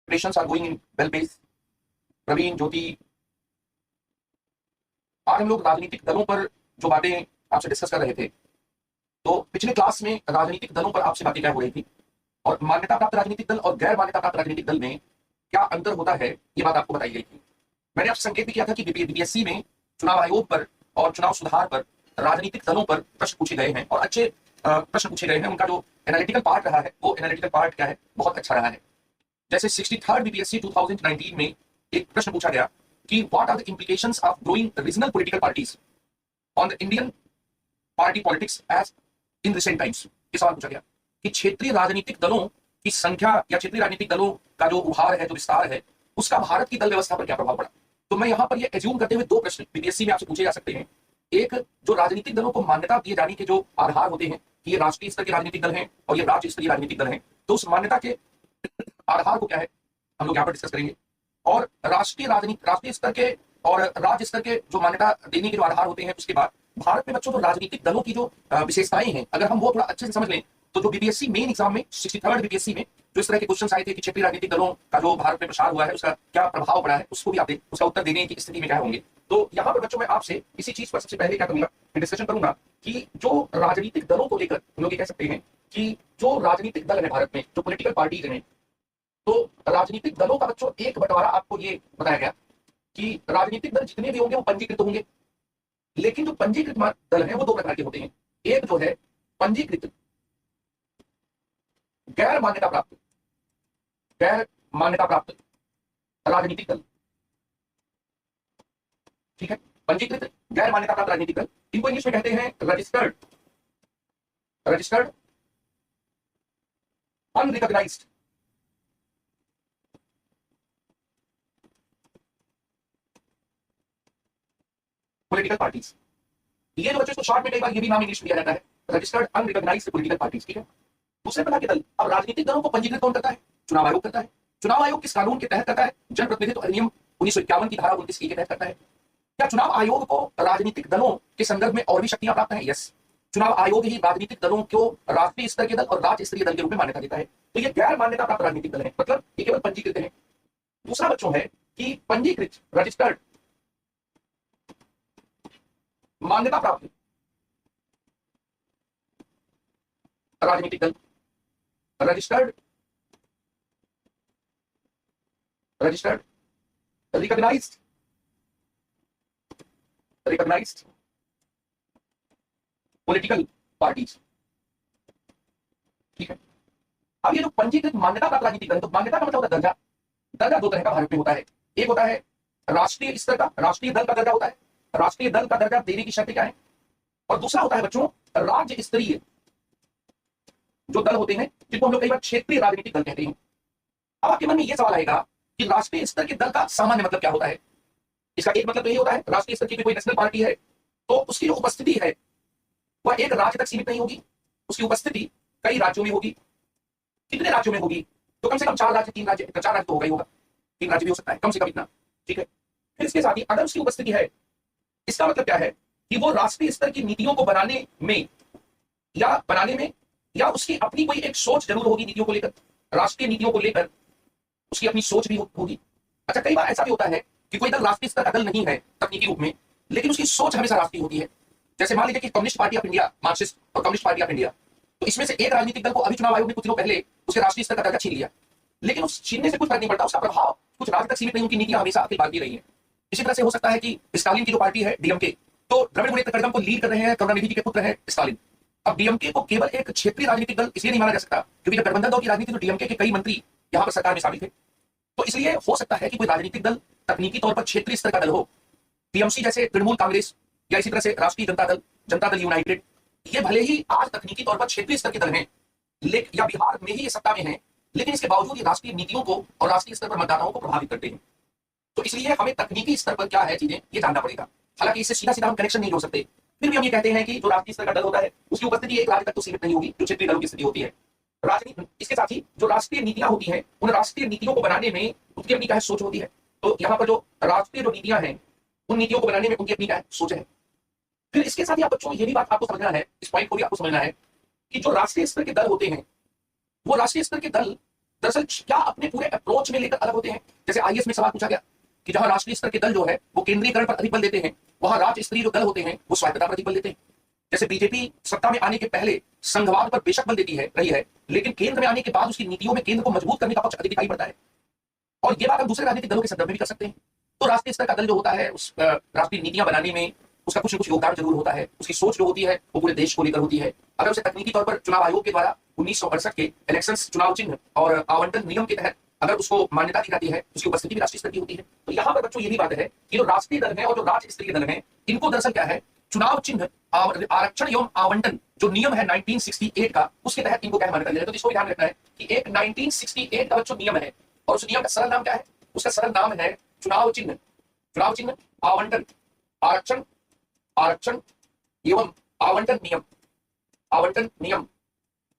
Preparations are going in well pace. Praveen, ज्योति, आज हम लोग राजनीतिक दलों पर जो बातें आपसे डिस्कस कर रहे थे, तो पिछले क्लास में राजनीतिक दलों पर आपसे बातें क्या हो रही थी और मान्यता प्राप्त राजनीतिक दल और गैर मान्यता प्राप्त राजनीतिक दल में क्या अंतर होता है, ये बात आपको बताई गई थी। मैंने आपसे संकेत भी किया था कि बीपीएससी में चुनाव आयोग पर और चुनाव सुधार पर राजनीतिक दलों पर प्रश्न पूछे गए हैं और अच्छे प्रश्न पूछे गए हैं। उनका जो एनालिटिकल पार्ट रहा है वो एनालिटिकल पार्ट क्या है, बहुत अच्छा रहा है। जैसे 63rd बीपीएससी 2019 में एक प्रश्न पूछा गया कि what are the implications of growing regional political parties on the Indian party politics as in recent times. ये सवाल पूछा गया कि क्षेत्रीय राजनीतिक दलों की संख्या या क्षेत्रीय राजनीतिक दलों का जो उभार है, जो विस्तार है, उसका भारत की दल व्यवस्था पर क्या प्रभाव पड़ा। तो मैं यहां पर ये एज्यूम करते हुए दो प्रश्न बीपीएससी में आपसे पूछे जा सकते हैं। एक, जो राजनीतिक दलों को मान्यता दिए जाने के जो आधार होते हैं कि ये राष्ट्रीय स्तर के राजनीतिक दल हैं और ये राज्य स्तरीय राजनीतिक दल हैं, तो उस मान्यता के आधार को क्या है हम लोग यहाँ पर डिस्कस करेंगे। और राष्ट्रीय स्तर के और राज्य स्तर के जो मान्यता देने के जो आधार होते हैं, उसके बाद भारत में बच्चों जो राजनीतिक दलों की जो विशेषताएं हैं, अगर हम वो थोड़ा अच्छे से समझ लें तो जो बीपीएससी मेन एग्जाम में 63rd बीपीएससी में जो इस तरह के क्वेश्चन आए थे कि क्षेत्रीय राजनीतिक दलों का जो भारत में प्रसार हुआ है उसका क्या प्रभाव पड़ा है, उसको भी आप उसका उत्तर देने की स्थिति में क्या होंगे। तो यहाँ पर बच्चों मैं आपसे इसी चीज पर सबसे पहले क्या करूंगा, डिस्कशन करूंगा कि जो राजनीतिक दलों को लेकर हम लोग ये कह सकते हैं कि जो राजनीतिक दल है भारत में, जो पोलिटिकल पार्टीज हैं, तो राजनीतिक दलों का बच्चों एक बंटवारा आपको ये बताया गया कि राजनीतिक दल जितने भी होंगे वो पंजीकृत होंगे। लेकिन जो पंजीकृत दल है वो दो प्रकार के होते हैं। एक जो है पंजीकृत गैर मान्यता प्राप्त राजनीतिक दल। ठीक है, पंजीकृत गैर मान्यता प्राप्त राजनीतिक दल, इनको इंग्लिश में कहते हैं रजिस्टर्ड अनरिकॉग्नाइज्ड पॉलिटिकल पार्टीज। ये जो बच्चों इसको शॉर्ट में कई बार ये भी नाम इंग्लिश में दिया जाता है, रजिस्टर्ड अनरिकॉग्नाइज्ड पॉलिटिकल पार्टीज। ठीक है, दूसरे प्रकार के दल। अब राजनीतिक दलों को पंजीकृत कौन करता है? चुनाव आयोग करता है। चुनाव आयोग किस कानून के तहत करता है? जनप्रतिनिधित्व अधिनियम 1951 की धारा 29 के तहत करता है। क्या चुनाव आयोग को राजनीतिक दलों के संदर्भ में और भी शक्तियां प्राप्त हैं? यस, चुनाव आयोग ही राजनीतिक दलों को राष्ट्रीय स्तर के दल और राज्य स्तरीय दल के रूप में मान्यता देता है। तो ये गैर मान्यता प्राप्त राजनीतिक दल है, मतलब ये केवल पंजीकृत है। दूसरा बच्चों है कि पंजीकृत रजिस्टर्ड मान्यता प्राप्त राजनीतिक दल, रजिस्टर्ड रिकॉग्नाइज्ड पॉलिटिकल पार्टीज। ठीक है, अब ये जो पंजीकृत मान्यता प्राप्त राजनीतिक दल, तो मान्यता का मतलब होता है दर्जा। दर्जा दो तरह का भारत में होता है। एक होता है राष्ट्रीय स्तर का, राष्ट्रीय दल का दर्जा होता है। राष्ट्रीय दल का दर्जा देने की शर्तें क्या है? और दूसरा होता है बच्चों राज्य स्तरीय जो दल होते हैं, जिनको हम लोग कई बार क्षेत्रीय राजनीतिक दल कहते हैं। अब आपके मन में यह सवाल आएगा कि राष्ट्रीय स्तर के दल का सामान्य मतलब क्या होता है? इसका एक मतलब तो ये होता है राष्ट्रीय स्तर की कोई नेशनल पार्टी है तो उसकी जो उपस्थिति है वह एक राज्य तक सीमित नहीं होगी, उसकी उपस्थिति कई राज्यों में होगी। कितने राज्यों में होगी? तो कम से कम 4 राज्य, 3 राज्य, 4 राज्य तो होगा ही होगा, 3 राज्य भी हो सकता है, कम से कम इतना। ठीक है, फिर इसके साथ ही अगर उसकी उपस्थिति है, इसका मतलब क्या है कि वो राष्ट्रीय स्तर की नीतियों को बनाने में या उसकी अपनी कोई एक सोच जरूर होगी नीतियों को लेकर, राष्ट्रीय नीतियों को लेकर उसकी अपनी सोच भी होगी। अच्छा, कई बार ऐसा भी होता है कि कोई दल राष्ट्रीय स्तर का दल नहीं है तकनीकी रूप में, लेकिन उसकी सोच हमेशा राष्ट्रीय होती है। जैसे मान लीजिए कि communist party of India, Marxist और कम्युनिस्ट पार्टी ऑफ इंडिया, तो इसमें से एक राजनीतिक दल को अभी चुनाव आयोग ने कुछ दिनों पहले उसके राष्ट्रीय स्तर का दर्जा छीन लिया, लेकिन उस छीनने से कुछ फर्क नहीं पड़ता, उसका प्रभाव कुछ राज्य तक सीमित नहीं, उनकी नीतियां हमेशा अखिल भारतीय रही है। इसी तरह से हो सकता है कि स्टालिन की जो पार्टी है डीएमके, तो द्रविड़ मुनेत्र कड़गम को लीड कर रहे हैं, करुणानिधि जी के पुत्र हैं स्टालिन। अब डीएमके को केवल एक क्षेत्रीय राजनीतिक दल इसलिए नहीं माना जा सकता क्योंकि जब गठबंधन दौर की राजनीति तो डीएमके के कई मंत्री यहाँ पर सरकार में शामिल थे। तो इसलिए हो सकता है कि कोई राजनीतिक दल तकनीकी तौर पर क्षेत्रीय स्तर का दल हो, टीएमसी जैसे तृणमूल कांग्रेस या इसी तरह से राष्ट्रीय जनता दल यूनाइटेड, ये भले ही आज तकनीकी तौर पर क्षेत्रीय स्तर के दल हैं लेकिन या बिहार में ही ये सत्ता में है, लेकिन इसके बावजूद ये राष्ट्रीय नीतियों को और राष्ट्रीय स्तर पर मतदाताओं को प्रभावित करते हैं। तो इसलिए हमें तकनीकी स्तर पर क्या है चीजें ये जानना पड़ेगा। हालांकि इससे सीधा सीधा हम कनेक्शन नहीं जोड़ सकते, फिर भी हम ये कहते हैं कि जो राष्ट्रीय स्तर का दल होता है उसकी उपस्थिति एक राज्य तक तो सीमित नहीं होगी, जो क्षेत्रीय दलों की स्थिति होती है। राजनीति इसके साथ ही जो राष्ट्रीय नीतियां होती हैं, उन राष्ट्रीय नीतियों को बनाने में उनकी अपनी क्या सोच होती है। तो यहाँ पर जो राष्ट्रीय जो नीतियां हैं उन नीतियों को बनाने में उनकी अपनी क्या सोच है। फिर इसके साथ ही आप बच्चों ये भी बात आपको समझना है, इस पॉइंट को भी आपको समझना है कि जो राष्ट्रीय स्तर के दल होते हैं वो राष्ट्रीय स्तर के दल दरअसल क्या अपने पूरे अप्रोच में लेकर अलग होते हैं। जैसे आईएएस में सवाल पूछा गया कि जहां राष्ट्रीय स्तर के दल जो है वो केंद्रीकरण पर अधिक बल देते हैं, वहां राज्य स्तरीय जो दल होते हैं वो स्वायत्तता पर अधिक बल देते हैं। जैसे बीजेपी सत्ता में आने के पहले संघवाद पर बेशक बल देती है रही है, लेकिन केंद्र में आने के बाद उसकी नीतियों में केंद्र को मजबूत करने का पक्ष अधिक दिखाई पड़ता है। और ये बात हम दूसरे राजनीतिक दलों के संदर्भ में भी कर सकते हैं। तो राष्ट्रीय स्तर का दल जो होता है उस राष्ट्रीय नीतियां बनाने में उसका कुछ न कुछ योगदान जरूर होता है। उसकी सोच जो होती है वो पूरे देश को लेकर होती है। अगर उसे तकनीकी तौर पर चुनाव आयोग के द्वारा 1968 के इलेक्शंस चुनाव चिन्ह और आवंटन नियम के तहत अगर उसको मान्यता दी जाती है, उसकी उपस्थिति भी राष्ट्रीय स्तर की होती है। तो यहाँ पर बच्चों ये भी बात है कि जो राष्ट्रीय दल है और जो राज्य स्तरीय दल है, इनको दरअसल क्या है, चुनाव चिन्ह आरक्षण एवं आवंटन जो नियम है 1968 का, उसके तहत इनको क्या मान्यता दी जाती है। तो इसको ध्यान रखना है कि एक 1968 का बच्चों नियम है और उस नियम का सरल नाम क्या है, उसका सरल नाम है चुनाव चिन्ह आवंटन आरक्षण एवं आवंटन नियम।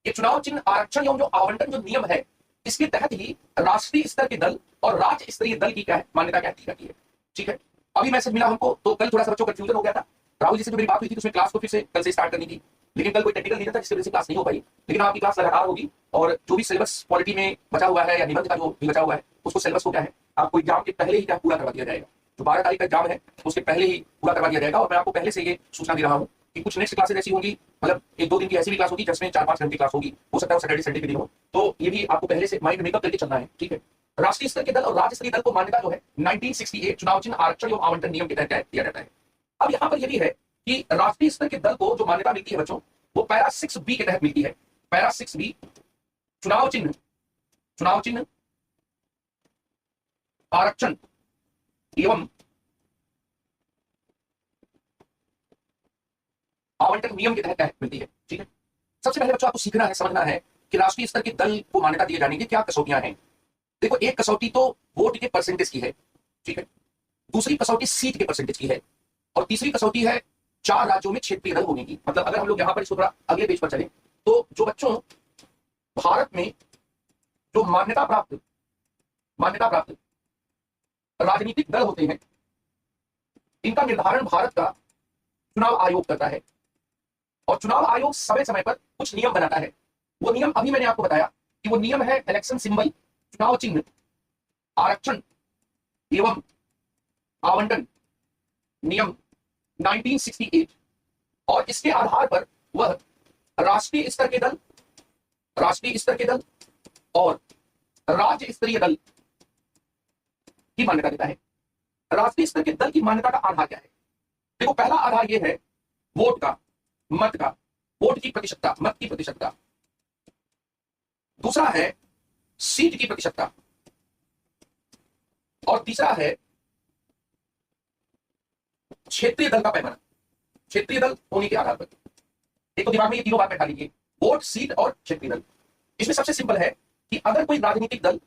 ये चुनाव चिन्ह आरक्षण एवं जो आवंटन जो नियम है, इसके तहत ही राष्ट्रीय स्तर के दल और राज्य स्तरीय दल की क्या है मान्यता क्या दी जाती है। ठीक है, अभी मैसेज मिला हमको, तो कल थोड़ा सा बच्चों कंफ्यूजन हो गया था। राहुल जी से जो मेरी बात हुई थी उसमें क्लास को फिर से कल से स्टार्ट करनी थी, लेकिन कल कोई टेक्निकल नहीं था जिसकी वजह से क्लास नहीं हो पाई। लेकिन आपकी क्लास लगातार होगी और जो भी सिलेबस पॉलिटी में बचा हुआ है या निबंध का जो भी बचा हुआ है, उसको सिलेबस को क्या है आपको एग्जाम के पहले ही क्या पूरा करवा दिया जाएगा। जो 12 तारीख का एग्जाम है उसके पहले ही पूरा करवा दिया जाएगा। और मैं आपको पहले से ये सूचना दे रहा हूँ कि कुछ नेक्स्ट क्लासेस ऐसी होंगी, मतलब 1-2 दिन की ऐसी भी क्लास होगी जिसमें 4-5 घंटे क्लास होगी, हो सकता है सैटरडे संडे के दिन हो। तो ये भी आपको पहले से माइंड मेकअप करके चलना है। ठीक है, राष्ट्रीय स्तर के दल और राज्य स्तरीय दल को मान्यता जो है 1968 चुनाव चिन्ह आरक्षण एवं आवंटन नियम के तहत दिया जाता है। अब यहाँ पर यह भी है कि राष्ट्रीय स्तर के दल को जो मान्यता मिलती है बच्चों, वो पैरा 6B के तहत मिलती है। पैरा 6B चुनाव चिन्ह आरक्षण एवं आवंटन नियम के तहत मिलती है। ठीक है, सबसे पहले बच्चों आपको सीखना है, समझना है कि राष्ट्रीय स्तर के दल को मान्यता दिए जाने की क्या कसौटियां हैं। देखो, एक कसौटी तो वोट के परसेंटेज की है, ठीक है, दूसरी कसौटी सीट के परसेंटेज की है, और तीसरी कसौटी है 4 राज्यों में क्षेत्रीय दल होने की। मतलब अगर हम लोग यहां पर इसको थोड़ा अगले पेज पर चले तो जो बच्चों भारत में जो मान्यता प्राप्त राजनीतिक दल होते हैं, इनका निर्धारण भारत का चुनाव आयोग करता है। और चुनाव आयोग समय समय पर कुछ नियम बनाता है। वो नियम अभी मैंने आपको बताया कि वो नियम है इलेक्शन सिंबल चुनाव चिन्ह आरक्षण एवं आवंटन नियम 1968। और इसके आधार पर वह राष्ट्रीय स्तर के दल और राज्य स्तरीय दल की मान्यता देता है। राष्ट्रीय स्तर के दल की मान्यता का आधार क्या है? देखो, पहला आधार यह है वोट की प्रतिशतता, मत की प्रतिशतता। दूसरा है सीट की प्रतिशतता, और तीसरा है क्षेत्रीय दल का पैमाना, क्षेत्रीय दल होने के आधार पर। एक तो दिमाग में ये तीनों बात बैठा लीजिए, वोट, सीट और क्षेत्रीय दल। इसमें सबसे सिंपल है कि अगर कोई राजनीतिक दल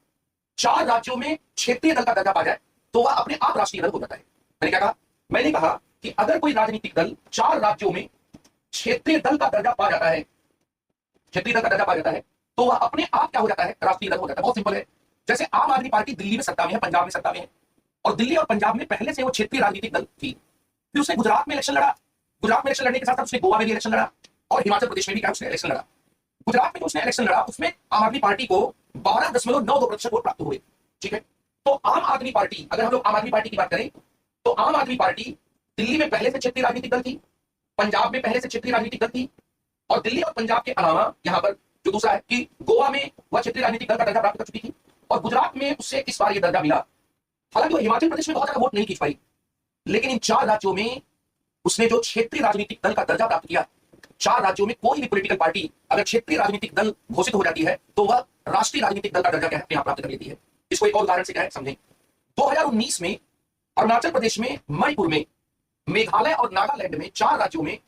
4 राज्यों में क्षेत्रीय दल का दर्जा पा जाए तो वह अपने आप राष्ट्रीय दल हो जाता है। मैंने क्या कहा? मैंने कहा कि अगर कोई राजनीतिक दल 4 राज्यों में क्षेत्रीय दल का दर्जा पा जाता है, तो वह अपने आप क्या हो जाता है? राष्ट्रीय दल हो जाता है। बहुत सिंपल है। जैसे आम आदमी पार्टी दिल्ली में सत्ता में है, पंजाब में सत्ता में है, और दिल्ली और पंजाब में पहले से वो क्षेत्रीय राजनीतिक दल थी। फिर उसने गुजरात में इलेक्शन लड़ा, गुजरात में इलेक्शन लड़ने के साथ साथ उसने गोवा में भी इलेक्शन लड़ा, और हिमाचल प्रदेश में भी क्या उसने इलेक्शन लड़ा। गुजरात में जो उसने इलेक्शन लड़ा उसमें आम आदमी पार्टी को 12.92% वोट प्राप्त हुए। ठीक है, तो आम आदमी पार्टी, अगर हम लोग आम आदमी पार्टी की बात करें तो आम आदमी पार्टी दिल्ली में पहले से क्षेत्रीय राजनीतिक दल थी, पंजाब में पहले से क्षेत्रीय राजनीतिक दल थी, और दिल्ली और पंजाब के अलावा यहां पर जो दूसरा है कि गोवा में वह क्षेत्रीय राजनीतिक दल का दर्जा प्राप्त कर चुकी थी, और गुजरात में उससे इस बार यह दर्जा मिला। हालांकि वो हिमाचल प्रदेश में बहुत ज्यादा वोट नहीं खींच पाई, लेकिन इन 4 राज्यों में उसने जो क्षेत्रीय राजनीतिक दल का दर्जा प्राप्त किया, 4 राज्यों में कोई भी पॉलिटिकल पार्टी अगर क्षेत्रीय राजनीतिक दल घोषित हो जाती है तो वह राष्ट्रीय राजनीतिक दल का दर्जा क्या है यहाँ प्राप्त कर लेती है। इसको एक और उदाहरण से क्या है समझें। 2019 में अरुणाचल प्रदेश में, मणिपुर में, मेघालय और नागालैंड में 4 राज्यों में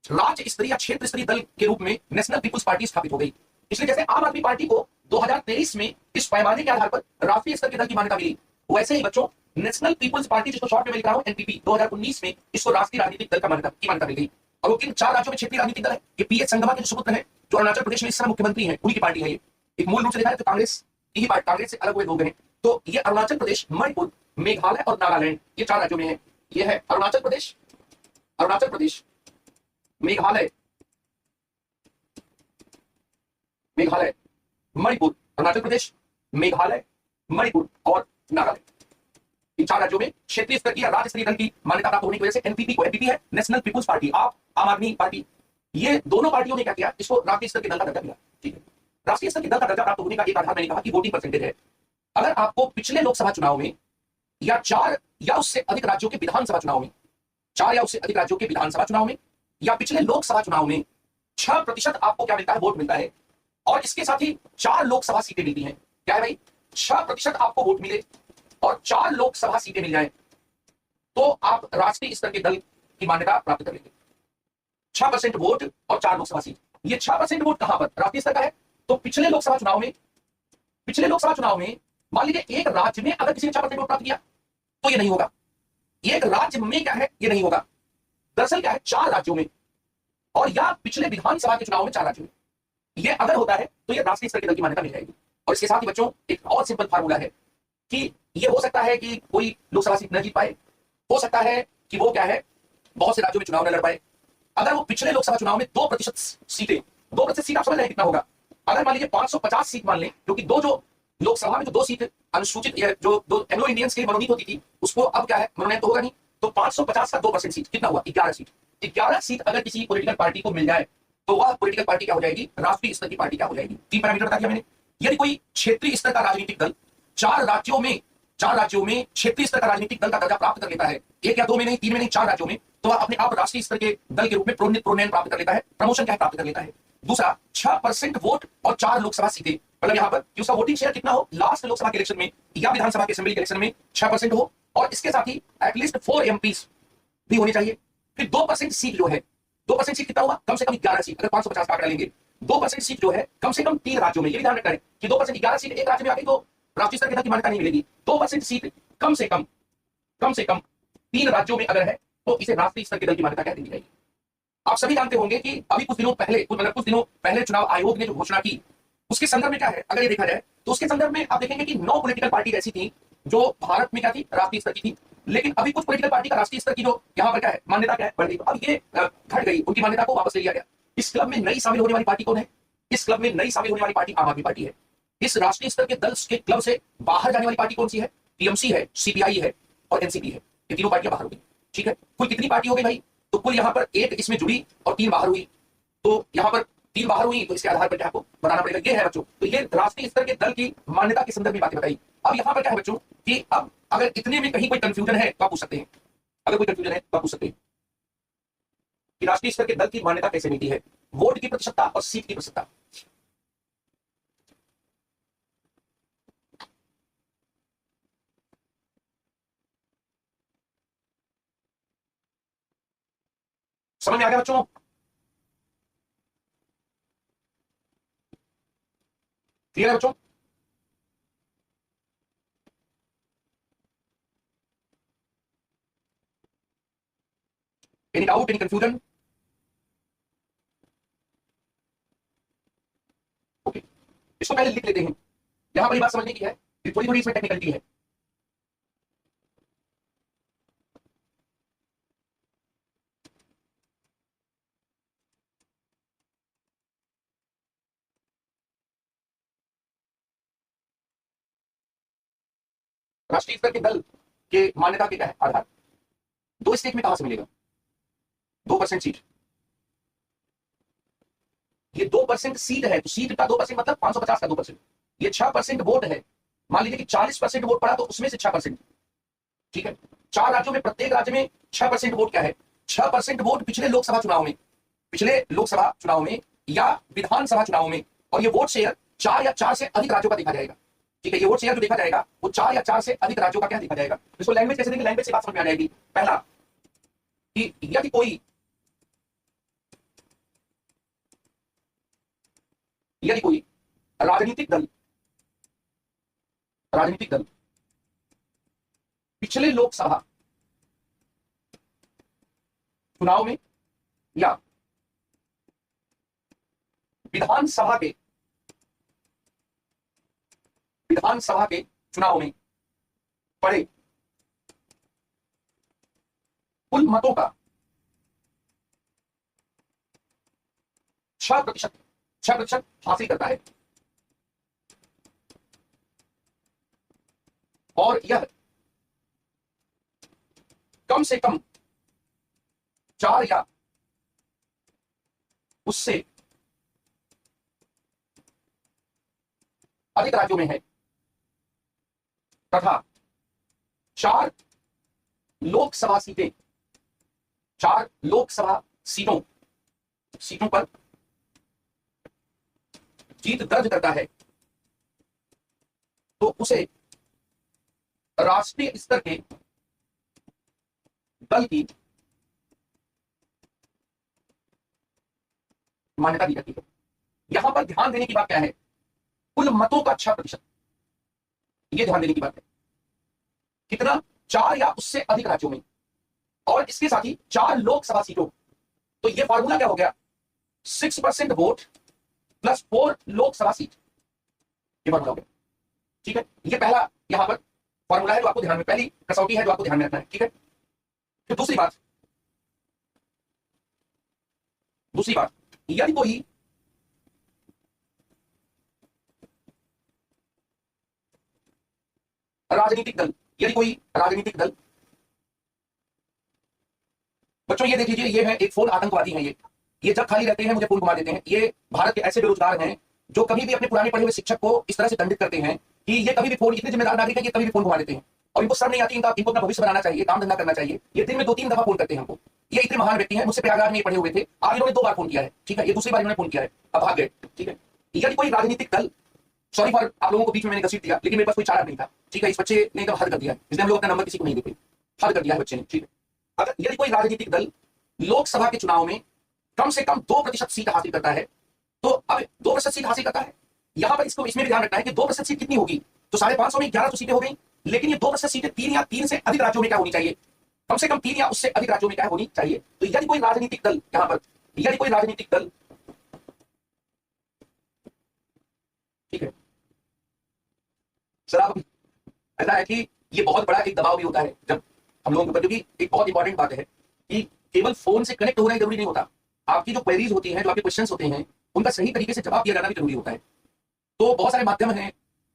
राज्य स्तरीय या क्षेत्र स्तरीय दल के रूप में नेशनल पीपुल्स पार्टी स्थापित हो गई। इसलिए जैसे आम आदमी पार्टी को 2023 में इस पैमाने के आधार पर राष्ट्रीय स्तर के दल की मान्यता मिली, वैसे ही बच्चों नेशनल पीपुल्स पार्टी, जिसको शॉर्ट में मैं लिख रहा हूं एनपीपी, 2019 में इसको राष्ट्रीय राजनीतिक दल की मान्यता मिल गई। और वो किन 4 राज्यों में क्षेत्रीय राजनीतिक दल है? ये पीएच संगमा के जो सुपुत्र है, जो अरुणाचल प्रदेश में इस समय मुख्यमंत्री है, उन्हीं की पार्टी है ये। एक मूल रूप से देखा है तो कांग्रेस की पार्टी, कांग्रेस से अलग हुए लोग हैं। तो ये अरुणाचल प्रदेश, मणिपुर, मेघालय और नागालैंड, ये 4 राज्यों में है। ये है अरुणाचल प्रदेश, मेघालय, मणिपुर, अरुणाचल प्रदेश, मेघालय, मणिपुर और नागालैंड। इन 4 राज्यों में क्षेत्रीय स्तर की या राज्य स्तरीय दल की मान्यता प्राप्त होने की वजह से एनपीपी को, एनपीपी है नेशनल पीपुल्स पार्टी, आप आम आदमी पार्टी, ये दोनों पार्टियों ने क्या किया, इसको राष्ट्रीय स्तर के दल का दर्जा मिला। ठीक है, राष्ट्रीय स्तर के दल का दर्जा प्राप्त होने का एक आधार मैंने कहा कि वोटिंग परसेंटेज है। अगर आपको पिछले लोकसभा चुनाव में या 4 या उससे अधिक राज्यों के विधानसभा चुनाव में, 4 या उससे अधिक राज्यों के विधानसभा चुनाव में या पिछले लोकसभा चुनाव में 6% आपको क्या मिलता है, वोट मिलता है, और इसके साथ ही 4 लोकसभा सीटें मिलती हैं। क्या है भाई, 6% आपको वोट मिले और 4 लोकसभा सीटें मिल जाए तो आप राष्ट्रीय स्तर के दल की मान्यता प्राप्त कर लेंगे। 6% वोट और 4 लोकसभा सीट। ये 6% वोट कहां पर राष्ट्रीय स्तर का है, तो पिछले लोकसभा चुनाव में मान लीजिए एक राज्य में अगर किसी ने 6% वोट प्राप्त किया तो ये नहीं होगा। एक राज्य में क्या है, ये नहीं होगा। दरअसल क्या है, 4 राज्यों में और या पिछले विधानसभा के चुनाव में 4 राज्यों में ये अगर होता है तो ये राष्ट्रीय स्तर के दल की मान्यता मिल जाएगी। और इसके साथ ही बच्चों एक और सिंपल फार्मूला है कि ये हो सकता है कि कोई लोकसभा सीट न जीत पाए, हो सकता है कि वो क्या है, बहुत से राज्यों में चुनाव न लड़ पाए। अगर वो पिछले लोकसभा चुनाव में 2% सीटें, 2% सीट आप समझ रहे हैं कितना होगा। अगर मान लीजिए 550 सीट मान लें, क्योंकि जो लोकसभा में जो 2 सीट अनुसूचित जो 2 एंग्लो इंडियंस के लिए मनोनीत होती थी, उसको अब क्या है, मनोनयन तो होगा नहीं, तो 550 का 2% सीट कितना हुआ, 11 सीट। 11 सीट अगर किसी पॉलिटिकल पार्टी को मिल जाए तो वह पॉलिटिकल पार्टी क्या हो जाएगी, राष्ट्रीय स्तर की पार्टी क्या हो जाएगी। 3 पैरामीटर बता दिया मैंने। यदि कोई क्षेत्रीय स्तर का राजनीतिक दल 4 राज्यों में क्षेत्रीय स्तर का राजनीतिक दल का दर्जा प्राप्त कर लेता है, 1 या 2 में नहीं, 3 में नहीं, 4 राज्यों में, तो वह अपने आप राष्ट्रीय स्तर के दल के रूप में प्रोन्नयन प्राप्त कर लेता है, प्रमोशन क्या प्राप्त कर लेता है। दूसरा, 6% वोट और 4 लोकसभा सीटें, मतलब यहां पर कि उसका वोटिंग शेयर कितना हो, लास्ट लोकसभा के इलेक्शन में या विधानसभा के असेंबली के इलेक्शन में 6% हो, और इसके साथ ही एटलीस्ट 4 एमपीज भी होनी चाहिए। फिर 2% सीट जो है, 2% सीट कितना होगा, कम से कम 11 सीट, अगर 550 का आंकड़ा लेंगे 2% सीट जो है कम से कम 3 राज्यों में, ये भी ध्यान रखना है कि 2% 11 सीट एक राज्य में आ गई तो राष्ट्रीय स्तर के दल की मान्यता नहीं मिलेगी। 2% सीट कम से कम 3 राज्यों में अगर है तो इसे राष्ट्रीय स्तर के दल की मान्यता कह दी जाएगी। आप सभी जानते होंगे कि अभी कुछ दिनों पहले चुनाव आयोग ने जो घोषणा की, उसके संदर्भ में क्या है, अगर ये देखा जाए तो उसके संदर्भ में आप देखेंगे कि 9 पॉलिटिकल पार्टी ऐसी थी जो भारत में क्या थी, राष्ट्रीय स्तर की थी। लेकिन अभी कुछ पॉलिटिकल पार्टी का राष्ट्रीय स्तर की जो यहाँ पर क्या है, मान्यता क्या है, बढ़ गई। अब ये घट गई, उनकी मान्यता को वापस ले लिया गया। इस क्लब में नई शामिल होने वाली पार्टी कौन है, इस क्लब में नई शामिल होने वाली पार्टी आम आदमी पार्टी है। इस राष्ट्रीय स्तर के दल के क्लब से बाहर जाने वाली पार्टी कौन सी है, टीएमसी है, सीपीआई है और एनसीपी है। ये तीनों पार्टियां बाहर हो गई। ठीक है, कुल कितनी पार्टी हो गई भाई, तो कुल यहाँ पर 1 इसमें जुड़ी और 3 बाहर हुई। तो यहाँ पर 3 बाहर हुई, तो इसके आधार पर क्या आपको बताना पड़ेगा। ये है बच्चों, तो ये राष्ट्रीय स्तर के दल की मान्यता के संदर्भ में बातें बताई। अब यहाँ पर क्या है बच्चों कि अब अगर इतने में कहीं कोई कंफ्यूजन है तो आप पूछ सकते हैं, अगर कोई कंफ्यूजन है तो आप पूछ सकते हैं कि राष्ट्रीय स्तर के दल की मान्यता कैसे मिलती है, वोट की प्रतिशतता और सीट की प्रतिशतता। समझ में आ गया बच्चों, क्लियर है बच्चों। Any doubt, any confusion? Okay, इसको पहले लिख लेते हैं। यहां पर बात समझने की है, थोड़ी थोड़ी इसमें टेक्निकलिटी है। राष्ट्रीय स्तर के दल के मान्यता के क्या है आधार, 2 स्टेट में कहां से मिलेगा, 2% सीट। ये 2% सीट है, तो सीट का 2% मतलब 550 का 2%। ये 6% वोट है। मान लीजिए कि 40% वोट पड़ा तो उसमें से 6%। ठीक है, 4 राज्यों में प्रत्येक राज्य में 6% वोट क्या है, 6% वोट पिछले लोकसभा चुनाव में या विधानसभा चुनाव में। और ये वोट शेयर 4 या 4 से अधिक राज्यों का देखा जाएगा। ठीक है, ये वोट शेयर जो देखा जाएगा वो 4 या 4 से अधिक राज्यों का क्या देखा जाएगा। इसको लैंग्वेज कैसे देंगे, लैंग्वेज से बात समझ में आ जाएगी। पहला कि यदि कोई राजनीतिक दल पिछले लोकसभा चुनाव में या विधानसभा के चुनाव में पड़े कुल मतों का 6% हासिल करता है, और यह कम से कम 4 या उससे अधिक राज्यों में है तथा 4 लोकसभा सीटें 4 लोकसभा सीटों पर जीत दर्ज करता है तो उसे राष्ट्रीय स्तर के दल की मान्यता दी जाती है। यहां पर ध्यान देने की बात क्या है? कुल मतों का 6%, यह ध्यान देने की बात है। कितना? 4 या उससे अधिक राज्यों में, और इसके साथ ही 4 लोकसभा सीटों। तो यह फॉर्मूला क्या हो गया? 6% वोट प्लस 4 लोकसभा सीट, ये फॉर्मूला हो गया। ठीक है, ये पहला यहां पर फॉर्मूला है जो आपको ध्यान में, पहली कसौटी है जो आपको ध्यान में रखना है। ठीक है, फिर दूसरी बात, यदि कोई राजनीतिक दल, बच्चों ये देख लीजिए, ये है एक फोन आतंकवादी है। ये जब खाली रहते हैं मुझे फोन घुमा देते हैं। ये भारत के ऐसे बेरोजगार हैं जो कभी भी अपने पुराने पढ़े हुए शिक्षक को इस तरह से दंडित करते हैं कि ये कभी भी फोन, इतने जिम्मेदार नागरिक है कि कभी भी फोन घुमा देते हैं और इनको शर्म नहीं आती। इनको अपना भविष्य बनाना चाहिए, काम धंधा करना चाहिए। ये दिन में 2-3 दफा फोन करते हैं हमको। ये इतने महान व्यक्ति हैं, मुझसे प्रयागराज में पढ़े हुए थे। आज इन्होंने 2 बार फोन किया है। ठीक है, ये दूसरी बार इन्होंने फोन किया है, अब भाग गए। ठीक है, यदि कोई राजनीतिक दल, सॉरी फॉर आप लोगों को बीच में मैंने घसीट दिया, लेकिन मेरे पास कोई चारा नहीं था। ठीक है, इस बच्चे ने एकदम हद कर दिया है, इसलिए हम लोग अपना नंबर किसी को नहीं देते। हद कर दिया है बच्चे ने। ठीक है, अगर यदि कोई राजनीतिक दल लोकसभा के चुनाव में कम से कम 2% सीट हासिल करता है, तो अब 2% सीट हासिल करता है, यहां पर इसको इसमें भी ध्यान रखना है कि 2% सीट कितनी होगी। तो 550 में 1100 सीटें हो गई, लेकिन ये 2% सीटें 3 या 3 से अधिक राज्यों में क्या होनी चाहिए? कम से कम 3 या उससे अधिक राज्यों में क्या होनी चाहिए? तो यदि कोई राजनीतिक दल यहां पर, यदि कोई राजनीतिक दल, ठीक है सर, आप ऐसा है कि ये बहुत बड़ा एक दबाव भी होता है जब हम लोगों के ऊपर, क्योंकि एक बहुत इंपॉर्टेंट बात है कि केवल फोन से कनेक्ट होना ही जरूरी नहीं होता। आपकी जो क्वेरीज होती हैं, जो आपके क्वेश्चंस होते हैं, उनका सही तरीके से जवाब दिया जाना भी जरूरी होता है। तो बहुत सारे माध्यम हैं,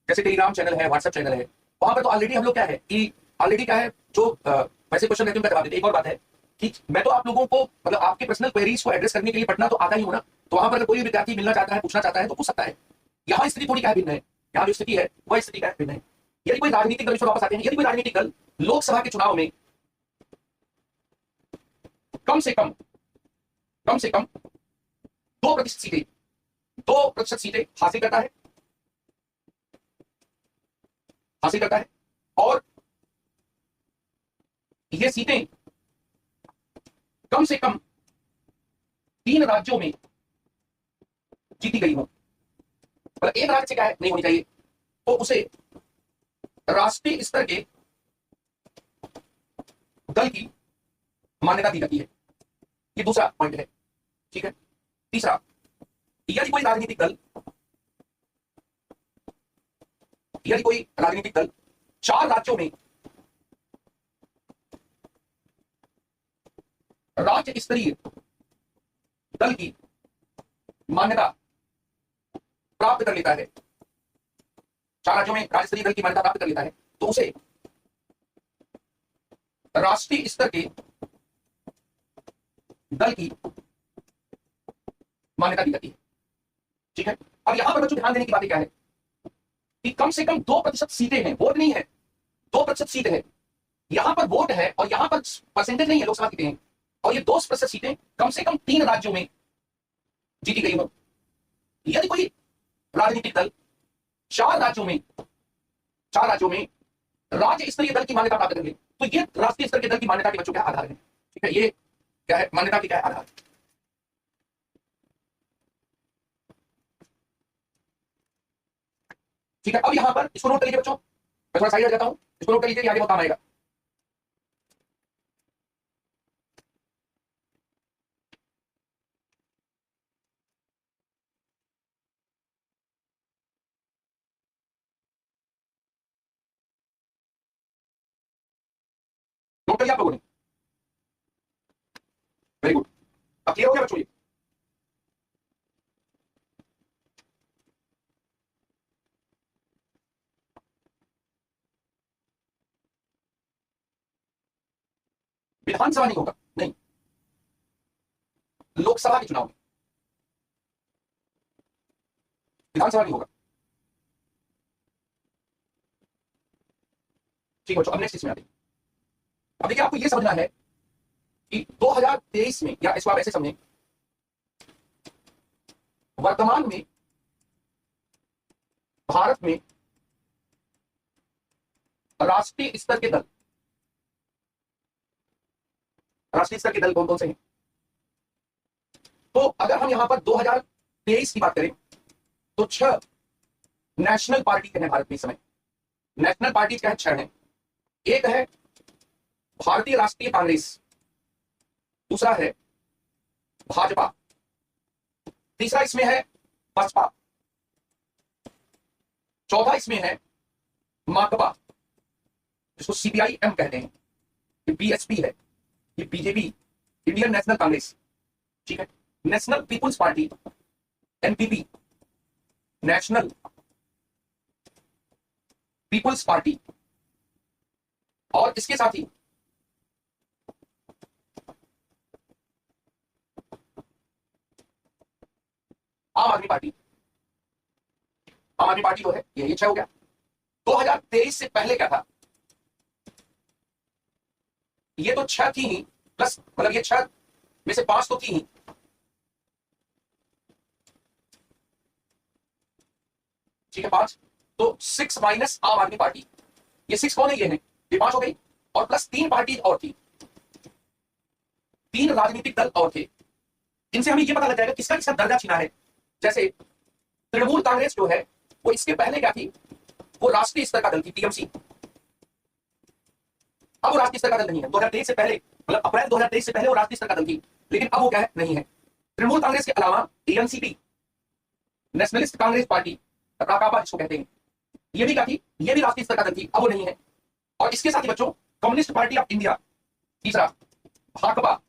जैसे टेलीग्राम चैनल है, व्हाट्सएप चैनल है, वहां पर तो ऑलरेडी हम लोग क्या है कि ऑलरेडी क्या है, जो वैसे क्वेश्चन रहते हैं उनका जवाब देते हैं। एक और बात है कि मैं तो आप लोगों को, मतलब आपके पर्सनल क्वेरीज को एड्रेस करने के लिए पढ़ना तो आता ही हो ना, तो वहां पर अगर कोई विद्यार्थी मिलना चाहता है, पूछना चाहता है, तो पूछ सकता है। यहाँ स्थिति थोड़ी क्या भिन्न है, यहाँ जो स्थिति है वह स्थिति क्या भिन्न है। यदि कोई राजनीतिक दल, वापस आते हैं, यदि कोई राजनीतिक दल लोकसभा के चुनाव में कम से कम 2% सीटें हासिल करता है और ये सीटें कम से कम 3 राज्यों में जीती गई हो, मतलब एक राज्य से क्या है नहीं होनी चाहिए, तो उसे राष्ट्रीय स्तर के दल की मान्यता दी जाती है। ये दूसरा पॉइंट है। ठीक है, तीसरा, यदि कोई राजनीतिक दल 4 राज्यों में राज्य स्तरीय दल की मान्यता प्राप्त कर लेता है, 4 राज्यों में राज्य स्तरीय दल की मान्यता प्राप्त कर लेता है, तो उसे राष्ट्रीय स्तर के दल की मान्यता दी जाती है। ठीक है, अब यहां पर बच्चों ध्यान देने की बात क्या है कि कम से कम 2% सीटें हैं, वोट नहीं है, 2% सीट है। यहां पर वोट है और यहां पर परसेंटेज नहीं है, लोकसभा सीटें हैं, और ये 2% सीटें कम से कम 3 राज्यों में जीती गई हो। यदि कोई राजनीतिक दल 4 राज्यों में राज्य स्तरीय दल की मान्यता प्राप्त कर ले, तो ये राष्ट्रीय स्तर के दल की मान्यता के बच्चों क्या आधार है? ठीक है, ये क्या है, मान्यता की क्या आधार? ठीक है, अब यहां पर इसको नोट कर लीजिए बच्चों, मैं थोड़ा साइड हट जाता हूं, इसको नोट कर लीजिए, आगे बहुत काम आएगा। नोट कर लिया आप लोगों ने? वेरी गुड, अब क्लियर हो गया बच्चों ये? विधानसभा नहीं होगा, नहीं, लोकसभा के चुनाव में, विधानसभा नहीं होगा। ठीक है बच्चों, अब नेक्स्ट इसमें आते हैं। अब देखिए आपको यह समझना है कि 2023 में, या इसको आप ऐसे समझें, वर्तमान में भारत में राष्ट्रीय स्तर के दल, राष्ट्रीय स्तर के दल कौन कौन से हैं? तो अगर हम यहां पर 2023 की बात करें तो 6 नेशनल पार्टी हैं भारत में इस समय। नेशनल पार्टी क्या है? 6 हैं। एक है भारतीय राष्ट्रीय कांग्रेस, दूसरा है भाजपा, तीसरा इसमें है बसपा, चौथा इसमें है माकपा, जिसको सीपीआई-एम कहते हैं, ये बीएसपी है, ये बीजेपी, इंडियन नेशनल कांग्रेस, ठीक है, national people's party, NPP, national people's party, और इसके साथ ही आम आदमी पार्टी। आम आदमी पार्टी जो है ये 6 हो गया। 2023 से पहले क्या था? ये तो 6 थी ही, प्लस मतलब ये 6 में से 5 तो थी ही, ठीक है, 5, तो 6 माइनस आम आदमी पार्टी, ये 6 कौन है? ये है, ये 5 हो गई, और प्लस 3 पार्टी और थी, 3 राजनीतिक दल और थे। इनसे हमें यह पता लग जाएगा किसका किसका दर्जा छीना है। जैसे तृणमूल कांग्रेस जो है वो इसके पहले क्या थी? वो राष्ट्रीय स्तर का दल थी, टीएमसी। अब वो राष्ट्रीय स्तर का दल नहीं है। 2023 से पहले, मतलब अप्रैल 2023 से पहले वो राष्ट्रीय स्तर का दल थी, लेकिन अब वो क्या है? नहीं है। तृणमूल कांग्रेस के अलावा NCP, nationalist Congress party, Rakapa जिसको कहते हैं, ये भी क्या थी? ये भी राष्ट्रीय स्तर का दल थी, अब वो नहीं है। और इसके साथ ही बच्चों कम्युनिस्ट पार्टी ऑफ इंडिया, तीसरा भाकपा,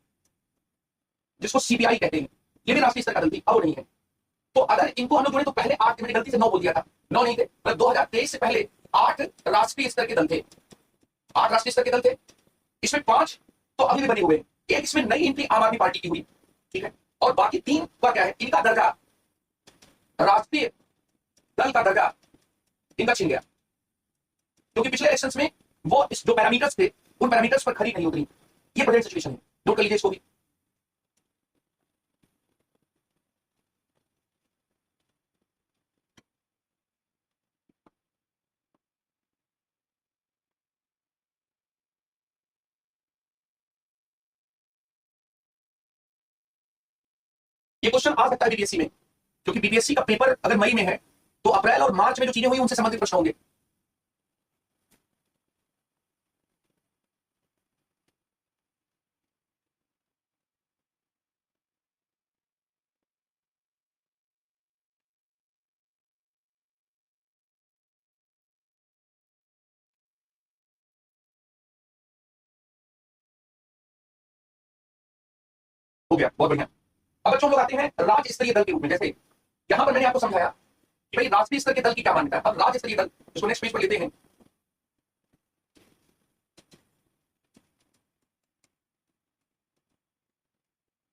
जिसको सीपीआई कहते हैं, ये भी राष्ट्रीय स्तर का दल थी, अब वो नहीं है। तो अगर इनको हम लोग जोड़े तो पहले 8 मैंने गलती से 9 बोल दिया था, 9 नहीं थे, मतलब 2023 से पहले 8 राष्ट्रीय स्तर के दल थे, 8 राष्ट्रीय स्तर के दल थे। इसमें 5 तो अभी भी बने हुए हैं, एक इसमें नई एंट्री आम आदमी पार्टी की हुई, ठीक है, और बाकी 3 का क्या है? इनका दर्जा, राष्ट्रीय दल का दर्जा इनका छिन गया, क्योंकि पिछले इलेक्शंस में वो इस जो पैरामीटर्स थे उन पैरामीटर्स पर खरी नहीं उतरी। ये प्रेजेंट सिचुएशन है, नोट कर लीजिए इसको भी। ये क्वेश्चन आ सकता है बीपीएससी में, क्योंकि बीपीएससी का पेपर अगर मई में है तो अप्रैल और मार्च में जो चीजें हुई उनसे संबंधित प्रश्न होंगे। हो गया, बहुत बढ़िया। अब बच्चों लोग आते हैं राज्य स्तरीय दल के रूप में। जैसे यहां पर मैंने आपको समझाया कि भाई राष्ट्रीय स्तर के दल की क्या मान्यता है। अब राज्य स्तरीय दल, इसको नेक्स्ट पेज पर लेते हैं।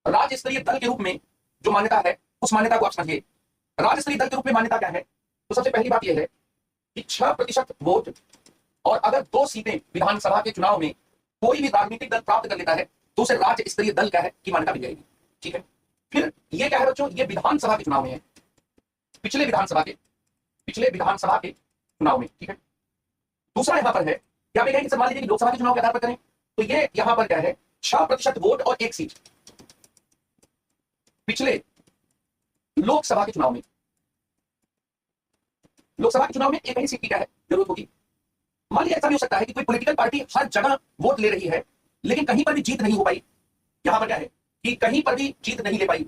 राज्य स्तरीय दल के रूप में जो मान्यता है उस मान्यता को आप समझिए। राज्य स्तरीय दल के रूप में मान्यता क्या है? तो सबसे पहली बात यह है कि 6% वोट और अगर 2 सीटें विधानसभा के चुनाव में कोई भी राजनीतिक दल प्राप्त कर लेता है तो उसे राज्य स्तरीय दल क्या है की मान्यता मिल जाएगी, ठीक है। फिर ये क्या है बच्चों? ये विधानसभा के चुनाव में है, पिछले विधानसभा के चुनाव में, ठीक है। दूसरा यहां पर है क्या आप कहेंगे, मान लीजिए कि लोकसभा के चुनाव के आधार पर करें तो ये यहां पर क्या है? 6% वोट और 1 सीट पिछले लोकसभा के चुनाव में। लोकसभा के चुनाव में एक ही सीट की क्या है जरूरत होगी। मान लीजिए ऐसा भी हो सकता है कि कोई पॉलिटिकल पार्टी हर जगह वोट ले रही है लेकिन कहीं पर भी जीत नहीं हो पाई। यहां पर क्या है कि कहीं पर भी जीत नहीं ले पाई,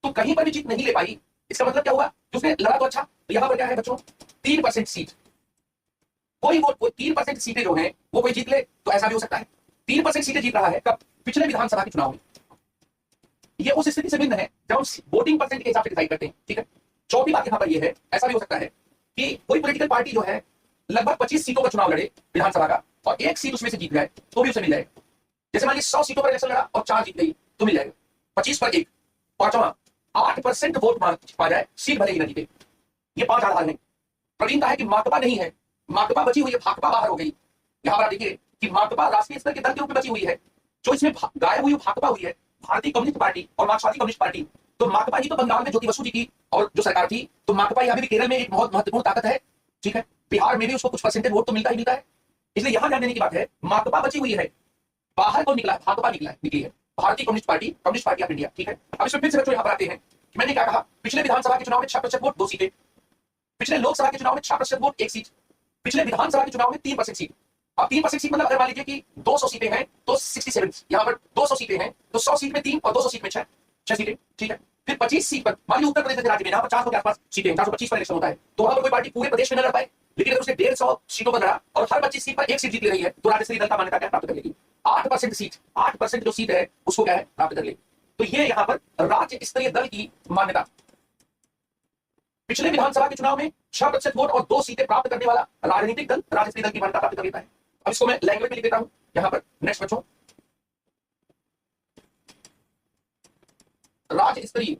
तो कहीं पर भी जीत नहीं ले पाई इसका मतलब क्या हुआ? उसने लड़ा तो अच्छा, तो यहां पर क्या है बच्चों? 3% सीट, कोई वोट, कोई 3% सीटें जो हैं वो कोई जीत ले, तो ऐसा भी हो सकता है। 3% सीटें जीत रहा है कब? पिछले विधानसभा के चुनाव में। ये उस स्थिति से भिन्न है जब हम वोटिंग परसेंट के हिसाब से डिसाइड करते हैं, ठीक है। चौथी बात यहां पर यह है, ऐसा भी हो सकता है कि कोई पॉलिटिकल पार्टी जो है लगभग 25 सीटों का चुनाव लड़े विधानसभा का और 1 सीट उसमें से जीत जाए तो भी उसे मिल जाएगा। जैसे मान लीजिए 100 सीटों पर इलेक्शन लड़ा और 4 जीत गई तो मिल जाएगा 25 पर 1। पांचवा 8% वोट पा जाए, सीट भले ही न जीते। ये 5 आधार हैं। प्रवीण का है कि माकपा नहीं है, माकपा बची हुई है, भाकपा बाहर हो गई। यहां पर आप देखिए कि माकपा राष्ट्रीय स्तर के दल के रूप में बची हुई है, जो इसमें गायब हुई भाकपा हुई है, भारतीय कम्युनिस्ट पार्टी और मार्क्सवादी कम्युनिस्ट पार्टी। तो माकपा ही तो बंगाल में ज्योति बसु जी की और जो सरकार थी, तो माकपा अभी भी केरल में एक बहुत महत्वपूर्ण ताकत है, ठीक है। बिहार में भी उसको कुछ परसेंटेज वोट तो मिलता ही मिलता है। इसलिए यहां ध्यान देने की बात है, माकपा बची हुई है, बाहर कौन निकला है? भाकपा निकली है, भारतीय कम्युनिस्ट पार्टी ऑफ इंडिया, ठीक है। अब इसमें फिर से बच्चों यहां पर आते हैं कि मैंने क्या कहा, पिछले विधानसभा के चुनाव में 6% वोट 2 सीटें, पिछले लोकसभा के चुनाव में 6% वोट 1 सीट, पिछले विधानसभा के चुनाव में 3% सीट। अब 3% सीट मतलब अगर मान लीजिए कि 200 सीटें हैं तो 67, यहां पर 200 सीटें हैं तो 100 सीट में 3 और 200 सीट में 6 सीटें, ठीक है। फिर 25 सीट पर मान लीजिए उत्तर प्रदेश राज्य में जहां 50 के आसपास सीटें, 425 पर इलेक्शन होता है, तो वहां पर कोई पार्टी पूरे प्रदेश में न लड़ पाए, लेकिन अगर उसने 150 सीटों पर लड़ा और हर 25 सीट पर 1 सीट जीत ले रही है तो राज्य स्तरीय दल का मान्यता क्या प्राप्त कर लेगी? 8% सीट, 8% जो सीट है उसको क्या है प्राप्त कर लेगी। तो ये यहां पर राज्य स्तरीय दल की मान्यता। पिछले विधानसभा के चुनाव में 6% वोट और 2 सीटें प्राप्त करने वाला राजनीतिक दल राज्य स्तरीय दल की मान्यता प्राप्त कर लेता है। अब इसको मैं लैंग्वेज में लिख देता हूं यहां पर। नेक्स्ट बच्चों, राज्य स्तरीय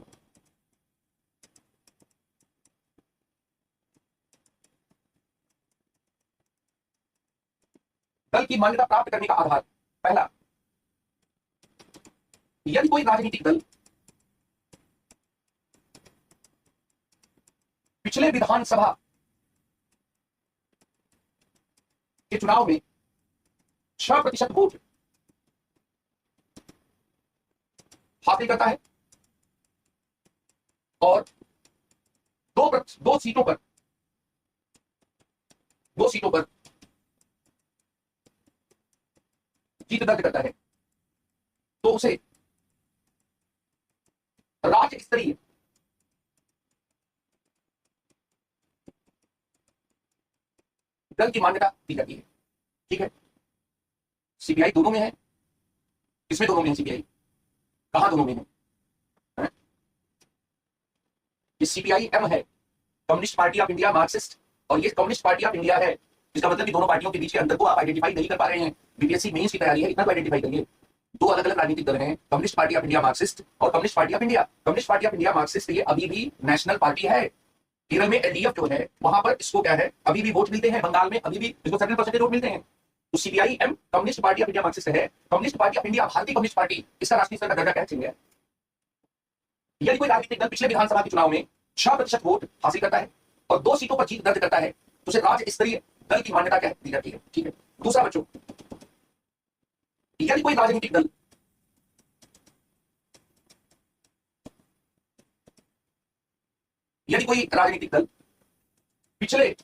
दल की मान्यता प्राप्त करने का आधार, पहला, यदि कोई राजनीतिक दल पिछले विधानसभा के चुनाव में 6% वोट हासिल करता है और दो सीटों पर जीत दर्ज करता है, तो उसे राज्य स्तरीय दल की मान्यता दी जाती है, ठीक है। सीपीआई दोनों में है, किसमें दोनों में है सीपीआई? कहां दोनों में है? ये सीपीआई एम है, communist party of India Marxist, और ये कम्युनिस्ट पार्टी ऑफ इंडिया है। इसका मतलब कि दोनों पार्टियों के बीच के अंतर को आप आइडेंटिफाई नहीं कर पा रहे हैं। बीपीएससी मेंस की तैयारी है, इतना आइडेंटिफाई करिए। दो अलग अलग राजनीतिक दल हैं, communist party of India Marxist और communist party of India. Communist party of India Marxist ये अभी भी नेशनल पार्टी है। केरल में एलडीएफ जो है वहां पर इसको क्या है, अभी भी वोट मिलते हैं। बंगाल में अभी भी इसको 7% वोट मिलते हैं। तो CPI M communist party of India Marxist है, कम्युनिस्ट पार्टी ऑफ इंडिया भारतीय कम्युनिस्ट पार्टी, इसका राष्ट्रीय स्तर का दर्जा क्या है? यदि कोई राजनीतिक दल पिछले विधानसभा के चुनाव में 6% वोट हासिल करता है और 2 सीटों पर जीत दर्ज करता है तो उसे राज्य स्तरीय दल की मान्यता क्या दी जाती है, ठीक है। दूसरा बच्चों, यदि कोई राजनीतिक दल पिछले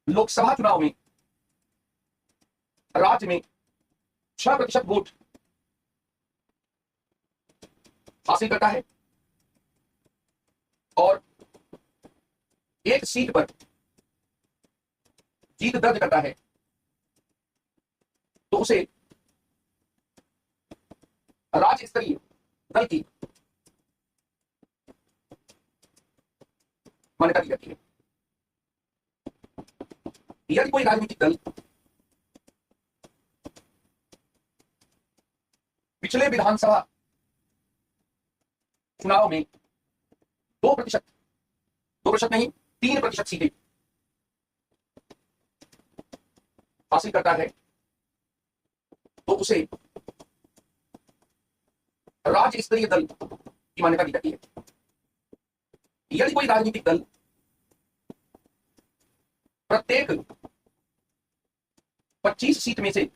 लोकसभा चुनाव में राज्य में 6% वोट हासिल करता है और 1 सीट पर जीत दर्ज करता है, तो उसे राज्य स्तरीय दल की मान्यता दी जाती है। यदि कोई राजनीतिक दल पिछले विधानसभा चुनाव में 2% नहीं 3% सीटें हासिल करता है, तो उसे राज्य स्तरीय दल की मान्यता दी जाती है। यदि कोई राजनीतिक दल प्रत्येक 25 सीट में से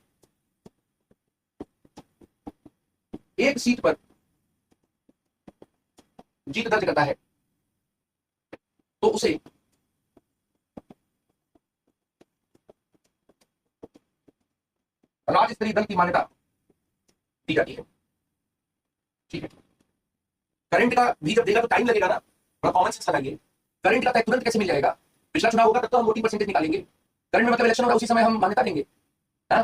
1 सीट पर जीत दर्ज करता है, तो उसे राज्य स्तरीय दल की मान्यता दी जाती है, ठीक है। करंट का भी जब देगा तो टाइम लगेगा ना, थोड़ा कॉमन सेंस लगाइए। करंट का तुरंत कैसे मिल जाएगा? पिछला चुनाव होगा तब तो हम वोटिंग परसेंटेज निकालेंगे। करंट में मतलब इलेक्शन होगा, उसी समय हम मान्यता देंगे, है ना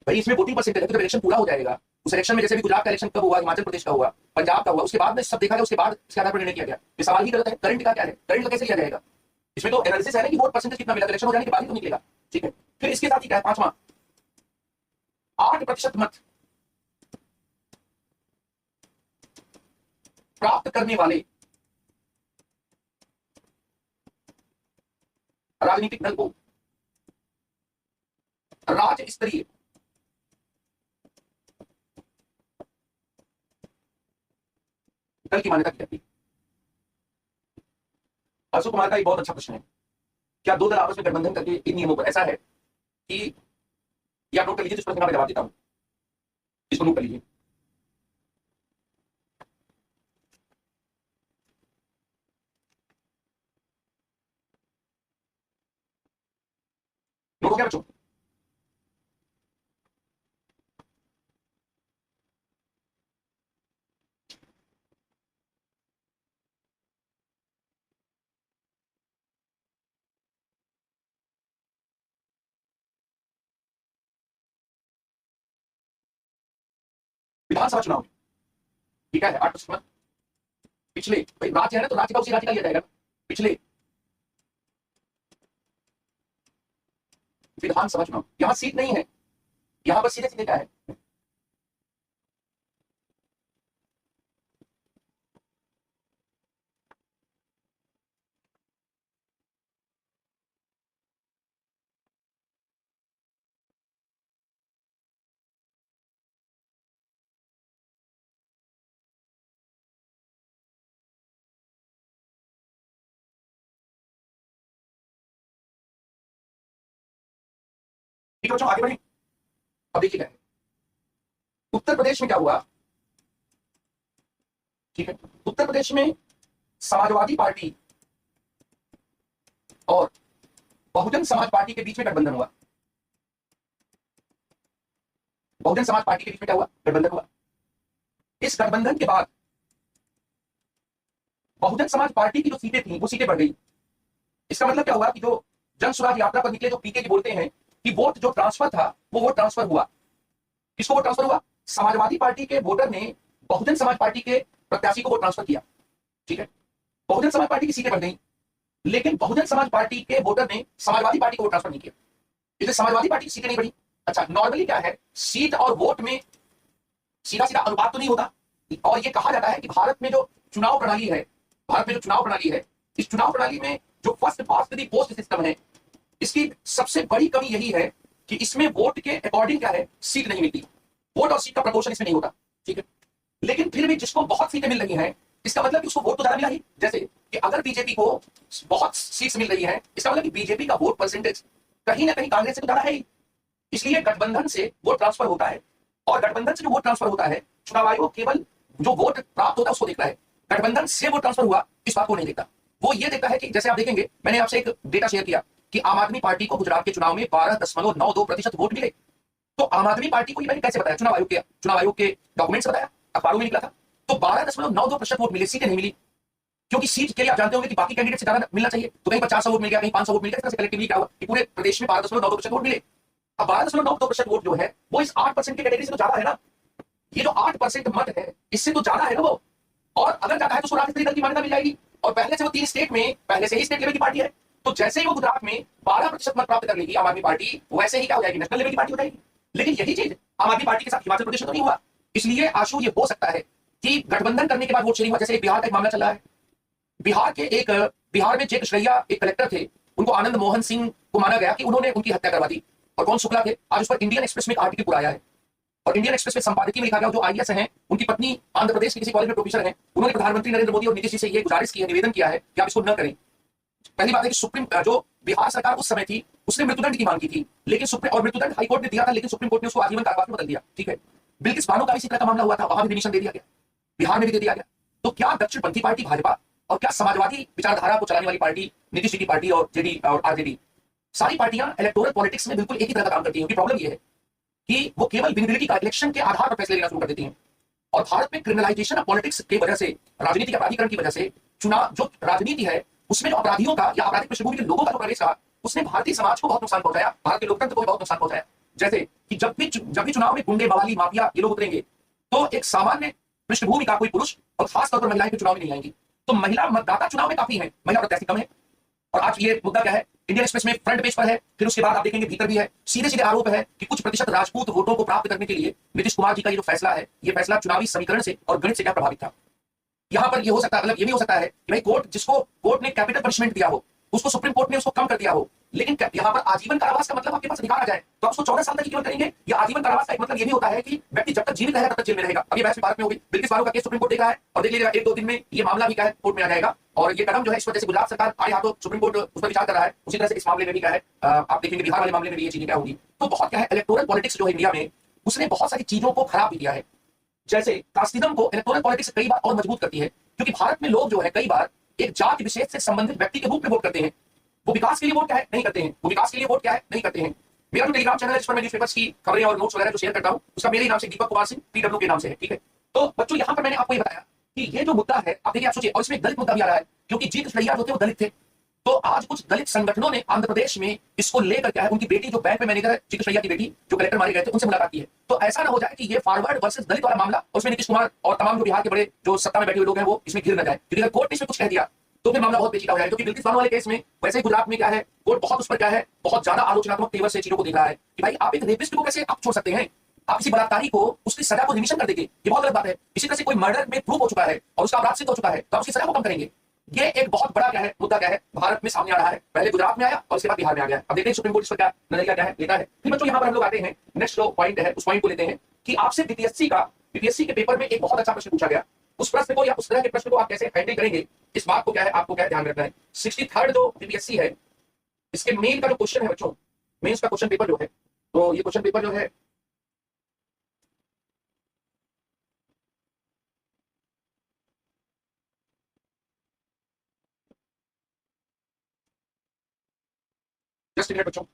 भाई। इसमें वोटिंग परसेंटेज है तो जब इलेक्शन पूरा हो जाएगा, उस इलेक्शन में जैसे भी गुजरात का इलेक्शन कब हुआ, हिमाचल प्रदेश का हुआ, पंजाब का हुआ, उसके बाद में सब देखा गया, उसके बाद इसके आधार पर निर्णय किया गया। ये सवाल ही गलत है। करंट का क्या है? करंट का कैसे लिया जाएगा? इसमें तो एनालिसिस है ना कि वोट परसेंटेज कितना मिला, इलेक्शन हो जाने के बाद ही तो निकलेगा। ठीक है, फिर इसके साथ ही क्या है, पांचवा, 8% मत प्राप्त करने वाले राजनीतिक दल को राज्य स्तरीय दल की मान्यता दी जाती है। अशोक कुमार का एक बहुत अच्छा प्रश्न है, क्या दो दल आपस में गठबंधन करके इन नियमों पर, ऐसा है कि, या नोट कर लीजिए, जिस प्रश्न का मैं जवाब देता हूं इसको नोट कर लीजिए। नोट हो गया बच्चों? विधानसभा चुनाव में ठीक है 8% मत पिछले, भाई राज्य है ना तो राज्य का उसी राज्य का लिया जाएगा ना, पिछले विधानसभा चुनाव, यहां सीट नहीं है, यहां पर सीधे सीधे क्या है, ठीक है बच्चों आगे बढ़े। अब देखिए क्या है, उत्तर प्रदेश में क्या हुआ, ठीक है, उत्तर प्रदेश में समाजवादी पार्टी और बहुजन समाज पार्टी के बीच में गठबंधन हुआ। बहुजन समाज पार्टी के बीच में क्या हुआ, गठबंधन हुआ। इस गठबंधन के बाद बहुजन समाज पार्टी की जो सीटें थी वो सीटें बढ़ गई। इसका मतलब क्या हुआ कि जो जन स्वराज यात्रा पर निकले, जो पीके जी बोलते हैं कि वोट जो ट्रांसफर था वो वोट ट्रांसफर हुआ। किसको वोट ट्रांसफर हुआ, समाजवादी पार्टी के वोटर ने बहुजन समाज पार्टी के प्रत्याशी को वोट ट्रांसफर किया। ठीक है, बहुजन समाज पार्टी की सीटें बढ़ गई, लेकिन बहुजन समाज पार्टी के वोटर ने समाजवादी पार्टी को वोट ट्रांसफर नहीं किया, इसलिए समाजवादी पार्टी की सीटें नहीं बढ़ी। अच्छा, नॉर्मली क्या है, सीट और वोट में सीधा सीधा अनुपात तो नहीं होता, और ये कहा जाता है कि भारत में जो चुनाव प्रणाली है, भारत में जो चुनाव प्रणाली है, इस चुनाव प्रणाली में जो first past the post system है, इसकी सबसे बड़ी कमी यही है कि इसमें वोट के अकॉर्डिंग क्या है, सीट नहीं मिलती, वोट और सीट का प्रपोर्शन इसमें नहीं होता। ठीक है, लेकिन फिर भी जिसको बहुत सीटें मिल रही हैं, इसका मतलब कि उसको वोट तो ज्यादा मिला ही। जैसे कि अगर बीजेपी को बहुत सीट्स मिल रही है, इसका मतलब कि बीजेपी का वोट परसेंटेज कहीं ना कहीं कांग्रेस से तो ज्यादा है ही, इसलिए गठबंधन से वोट ट्रांसफर होता है, और गठबंधन से जो वोट ट्रांसफर होता है, चुनाव आयोग केवल जो वोट प्राप्त होता है उसको देखता है, गठबंधन से वोट ट्रांसफर हुआ इस बात को नहीं देखता। वो ये देखता है कि जैसे आप देखेंगे, मैंने आपसे एक डेटा शेयर किया कि आम आदमी पार्टी को गुजरात के चुनाव में 12.92% वोट मिले। तो आम आदमी पार्टी को ये मैंने कैसे बताया, चुनाव आयोग के डॉक्यूमेंट्स बताया, अखबारों में निकला था। तो 12.92% वोट मिले, सीटें नहीं मिली, क्योंकि सीट के लिए आप जानते होंगे कि बाकी कैंडिडेट से ज्यादा मिलना चाहिए, तो कहीं 50 वोट मिल गया, कहीं 500 वोट मिल गया, इस तरह से कलेक्टिवली क्या हुआ कि पूरे प्रदेश में 12.92% वोट मिले। अब 12.92% वोट जो है वो इस 8% की कैटेगरी से तो ज्यादा है ना, ये जो 8% मत है इससे तो ज्यादा है ना वो, और अगर जाता है तो उसको राज्य स्तरीय दल की मान्यता मिल जाएगी, और पहले से वो 3 स्टेट में पहले से ही स्टेट लेवल की पार्टी है, तो जैसे ही वो गुजरात में 12% मत प्राप्त कर लेगी आम आदमी पार्टी, वैसे ही क्या हो जाएगी, नेशनल लेवल की पार्टी हो जाएगी। लेकिन यही चीज आम आदमी पार्टी के साथ हिमाचल प्रदेश में तो नहीं हुआ, इसलिए आशु ये हो सकता है कि गठबंधन करने के बाद वोट शेयरिंग हुआ। जैसे बिहार का एक मामला चल रहा है, बिहार में जे कृष्णैया एक कलेक्टर थे, उनको आनंद मोहन सिंह को माना गया कि उन्होंने उनकी हत्या करवा दी, और कौन शुक्ला थे, आज उस पर इंडियन एक्सप्रेस में एक आर्टिकल पूरा आया है, और इंडियन एक्सप्रेस में संपादकीय में लिखा गया, जो आईएएस हैं, उनकी पत्नी आंध्र प्रदेश के किसी कॉलेज में प्रोफेसर हैं, उन्होंने प्रधानमंत्री नरेंद्र मोदी और नीतीश जी से ये गुजारिश की है, निवेदन किया है कि आप इसको न करें। पहली बात है कि सुप्रीम जो बिहार सरकार उस समय थी उसने मृत्युदंड की मांग की थी, लेकिन सुप्रीम और मृत्युदंड हाईकोर्ट ने दिया था, लेकिन सुप्रीम कोर्ट ने उसको आजीवन कारावास में बदल दिया। ठीक है, बिल्किस बानो का इसी तरह का मामला हुआ था, वहां भी डिमिशन दे दिया गया, बिहार में भी दे दिया गया। तो क्या दक्षिणपंथी पार्टी भाजपा और क्या समाजवादी विचारधारा को चलाने वाली पार्टी नीतीश जी की पार्टी और जेडी और आरजेडी, सारी पार्टियां इलेक्टोरल पॉलिटिक्स में बिल्कुल एक ही तरह का काम करती हैं। प्रॉब्लम यह है कि वो केवल विजिबिलिटी का, इलेक्शन के आधार पर फैसले लेना शुरू कर देती हैं, और भारत में क्रिमिनलाइजेशन ऑफ पॉलिटिक्स की वजह से, राजनीति के अपराधीकरण की वजह से, चुनाव जो राजनीति है उसमें जो अपराधियों का या आपराधिक पृष्ठभूमि के लोगों का जो प्रवेश रहा, उसने भारतीय समाज को बहुत नुकसान पहुंचाया, भारत के लोकतंत्र को भी बहुत नुकसान पहुंचाया। जैसे कि जब भी चुनाव में गुंडे, बवाली, माफिया ये लोग उतरेंगे, तो एक सामान्य पृष्ठभूमि का कोई पुरुष और खासतौर पर महिलाएं चुनाव में नहीं आएंगी, तो महिला मतदाता चुनाव में काफी है, महिला प्रत्याशी कम है, और आज ये मुद्दा क्या है, इंडियन एक्सप्रेस में फ्रंट पेज पर है, फिर उसके बाद आप देखेंगे भीतर भी है, सीधे सीधे आरोप है कि कुछ प्रतिशत राजपूत वोटों को प्राप्त करने के लिए नीतीश कुमार जी का ये जो फैसला है, ये फैसला चुनावी समीकरण से और गणित से क्या प्रभावित था। यहां पर ये हो सकता है, मतलब ये भी हो सकता है कि भाई कोर्ट ने कैपिटल पनिशमेंट दिया हो, उसको सुप्रीम कोर्ट ने उसको कम कर दिया हो, लेकिन यहाँ पर आजीवन कारावास का मतलब आपके पास अधिकार आ जाए तो आप उसको 14 साल तक केवल करेंगे। या आजीवन कारावास का एक मतलब ये भी होता है कि व्यक्ति जब तक जीवित रहेगा तब तक जेल में रहेगा। अभी बहस भारत में होगी, बिल्किस बानो का केस सुप्रीम कोर्ट देख रहा है और देख लीजिएगा 1-2 दिन में ये मामला भी क्या है कोर्ट में आ जाएगा। और ये कदम जो है इस वजह से गुजरात सरकार आए हाथों सुप्रीम कोर्ट उस पर विचार कर रहा है, उसी तरह से इस मामले में भी क्या है आप देखेंगे बिहार वाले मामले में भी ये चीजें क्या होगी। तो बहुत क्या है, इलेक्टोरल पॉलिटिक्स जो है इंडिया में, उसने बहुत सारी चीजों को खराब भी किया है। जैसे कास्टिज्म को इलेक्टोरल पॉलिटिक्स कई बार और मजबूत करती है, क्योंकि भारत में लोग जो है कई बार एक जाति विशेष से संबंधित व्यक्ति के रूप में वोट करते हैं। वो विकास के लिए वोट क्या है नहीं करते हैं, वो विकास के लिए वोट क्या है नहीं करते हैं। मेरा जो टेलीग्राम चैनल है जिस पर मैं न्यूज़पेपर्स की खबरें और नोट्स वगैरह जो शेयर करता हूं, उसका मेरे नाम से दीपक कुमार सिंह PW के नाम से है, ठीक है। तो बच्चों यहाँ पर मैंने आपको ये बताया कि ये जो मुद्दा है, आप देखिए आप सोचिए, और इसमें दलित मुद्दा भी आ रहा है, क्योंकि जी कृष्णैया जो थे वो दलित थे। तो आज कुछ दलित संगठनों ने आंध्र प्रदेश में इसको लेकर क्या है, उनकी बेटी जो बैंक में मैनेजर है, जी कृष्णैया की बेटी जो कलेक्टर मारे गए थे, उनसे मुलाकात की है। तो ऐसा ना हो जाए कि ये फॉरवर्ड वर्सेस दलित वाला मामला, और उसमें नीतीश कुमार और तमाम जो बिहार के बड़े जो सत्ता में बैठे हुए लोग हैं वो इसमें घिर न जाए, क्योंकि अगर कोर्ट ने इसमें कुछ कह दिया तो फिर मामला बहुत पेचीदा हो जाएगा। क्योंकि बिल्किस बानो वाले केस में वैसे ही गुजरात में क्या है, कोर्ट बहुत उस पर क्या है, बहुत ज्यादा आलोचनात्मक तेवर से चीजों को देख रहा है कि भाई आप एक रेपिस्ट को कैसे आप छोड़ सकते हैं, आप किसी बलात्कारी को उसकी सजा को रिमिशन कर देंगे, ये बहुत गलत बात है। इसी तरह से कोई मर्डर में प्रूफ हो चुका है और उसका अपराध सिद्ध हो चुका है तो आप उसकी सजा को कम करेंगे। ये एक बहुत बड़ा क्या है मुद्दा क्या है भारत में सामने आ रहा है, पहले गुजरात में आया और उसके बाद बिहार में आ गया। अब देखते हैं सुप्रीम कोर्ट इस पर क्या नजरिया क्या है लेता है। फिर बच्चों यहाँ पर हम लोग आते हैं, नेक्स्ट जो पॉइंट है उस पॉइंट को लेते हैं कि आपसे बीपीएससी के पेपर में एक बहुत अच्छा प्रश्न पूछा गया, उस प्रश्न को या उस तरह के प्रश्न को आप कैसे हैंडल करेंगे, इस बात को क्या है आपको क्या ध्यान रखना है। 63rd जो बीपीएससी है, इसके मेन का जो क्वेश्चन है बच्चों, मेंस का क्वेश्चन पेपर जो है, तो ये क्वेश्चन पेपर जो है जस्ट मिनट बच्चों,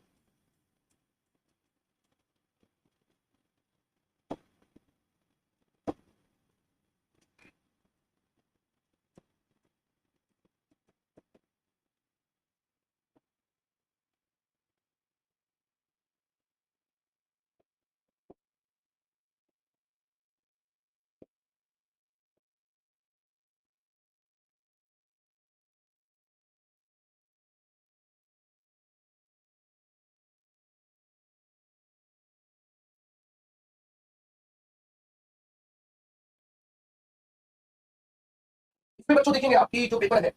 इसमें बच्चों देखेंगे आपकी जो पेपर है,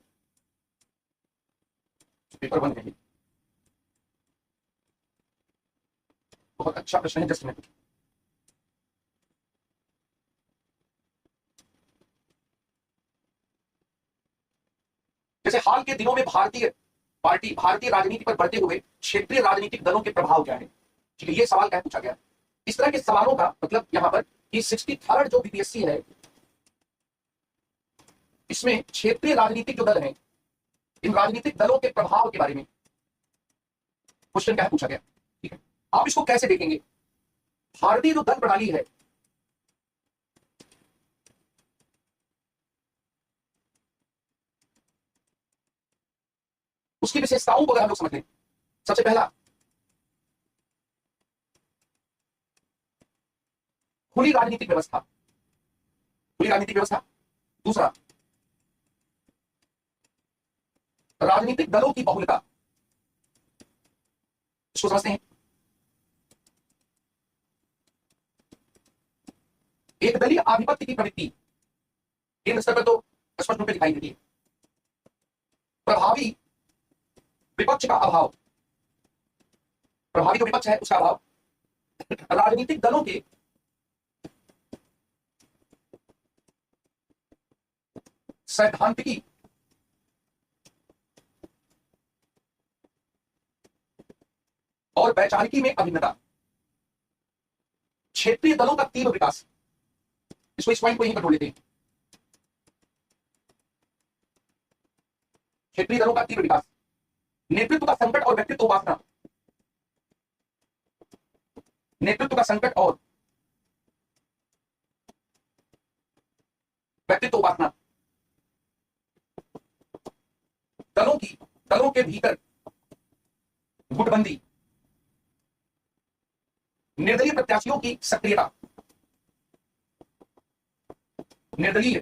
पेपर 1 है, बहुत अच्छा प्रश्न है, जस्ट मिनट। जैसे हाल के दिनों में भारतीय राजनीति पर बढ़ते हुए क्षेत्रीय राजनीतिक दलों के प्रभाव क्या है, ठीक है, ये सवाल क्या पूछा गया। इस तरह के सवालों का मतलब यहां पर कि 63rd जो बीपीएससी है, इसमें क्षेत्रीय राजनीतिक जो दल हैं, इन राजनीतिक दलों के प्रभाव के बारे में क्वेश्चन क्या पूछा गया, ठीक है। आप इसको कैसे देखेंगे, भारतीय जो दल प्रणाली है, उसकी विशेषताओं को अगर हम लोग समझ लें, सबसे पहला खुली राजनीतिक व्यवस्था, खुली राजनीतिक व्यवस्था। दूसरा, राजनीतिक दलों की बहुलता, इसको समझते हैं। एक दलीय आधिपत्य की प्रवृत्ति, केंद्र स्तर पर तो स्पष्ट रूप से दिखाई देती है। प्रभावी विपक्ष का अभाव, प्रभावी जो विपक्ष है उसका अभाव। राजनीतिक दलों के सैद्धांतिकी और वैचारिकी में अभिन्नता। क्षेत्रीय दलों का तीव्र विकास, इसको इस पॉइंट को यहीं पर ढूंढ लेते हैं। क्षेत्रीय दलों का तीव्र विकास, नेतृत्व का संकट और व्यक्तित्व उपासना, नेतृत्व का संकट और व्यक्तित्व उपासना। दलों के भीतर गुटबंदी, निर्दलीय प्रत्याशियों की सक्रियता, निर्दलीय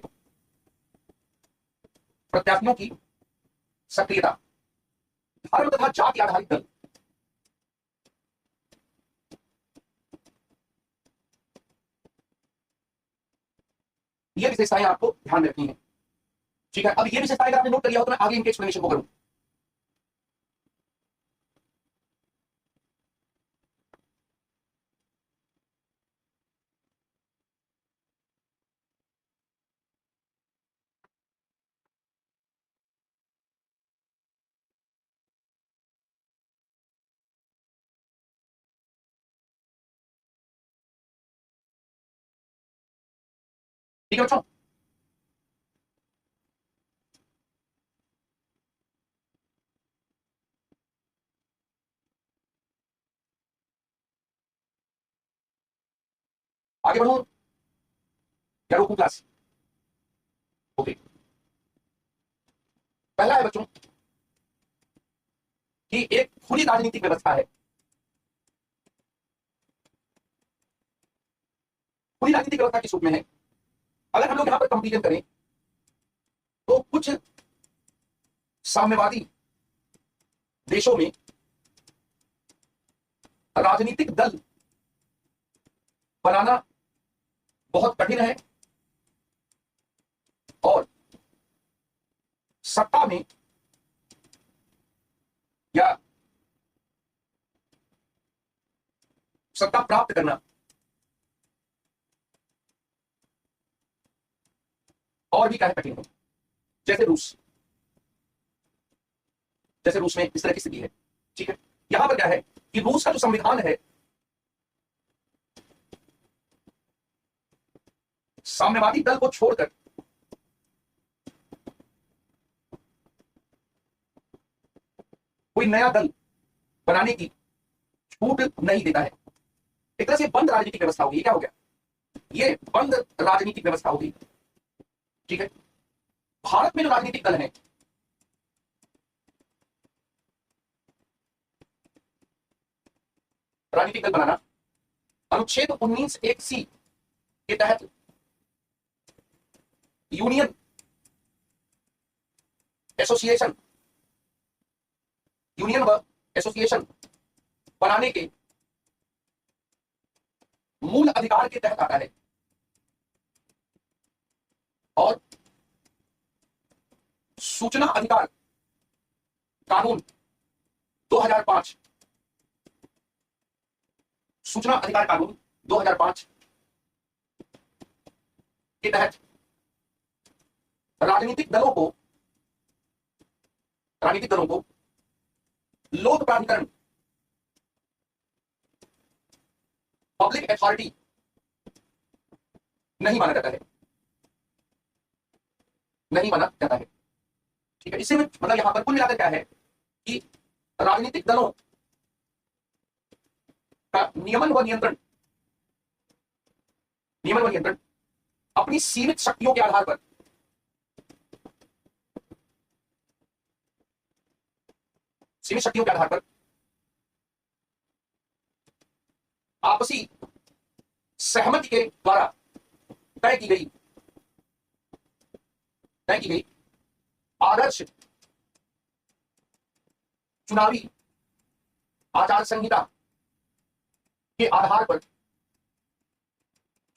प्रत्याशियों की सक्रियता, धर्म तथा जाति आधारित दल, ये विशेषताएं आपको ध्यान में रखनी है। ठीक है, अब ये विशेषताएं अगर आपने नोट कर लिया हो तो मैं आगे इनके एक्सप्लेनेशन को करूं। ठीक है बच्चों, आगे बढ़ूं या रोकूं क्लास? ओके, पहला है बच्चों कि एक खुली राजनीतिक व्यवस्था है। खुली राजनीतिक व्यवस्था किस रूप में है? अगर हम लोग यहां पर कंपेरिजन करें तो कुछ साम्यवादी देशों में राजनीतिक दल बनाना बहुत कठिन है और सत्ता में या सत्ता प्राप्त करना और भी क्या है, कठिन है। जैसे रूस, जैसे रूस में इस तरह की स्थिति है। ठीक है, यहां पर क्या है कि रूस का जो संविधान है साम्यवादी दल को छोड़कर कोई नया दल बनाने की छूट नहीं देता है। एक तरह से बंद राजनीतिक व्यवस्था होगी। क्या हो गया? ये बंद राजनीतिक व्यवस्था होगी। ठीक है, भारत में जो राजनीतिक दल है राजनीतिक दल बनाना अनुच्छेद 19(1)(c) के तहत यूनियन, एसोसिएशन, यूनियन व एसोसिएशन बनाने के मूल अधिकार के तहत आता है और सूचना अधिकार कानून 2005, सूचना अधिकार कानून 2005 के तहत राजनीतिक दलों को लोक प्राधिकरण, पब्लिक अथॉरिटी नहीं माना जाता है, नहीं माना जाता है। ठीक है, इससे मतलब यहां पर कुल मिलाकर क्या है कि राजनीतिक दलों का नियमन व नियंत्रण अपनी सीमित शक्तियों के आधार पर आपसी सहमति के द्वारा तय की गई आदर्श चुनावी आचार संहिता के आधार पर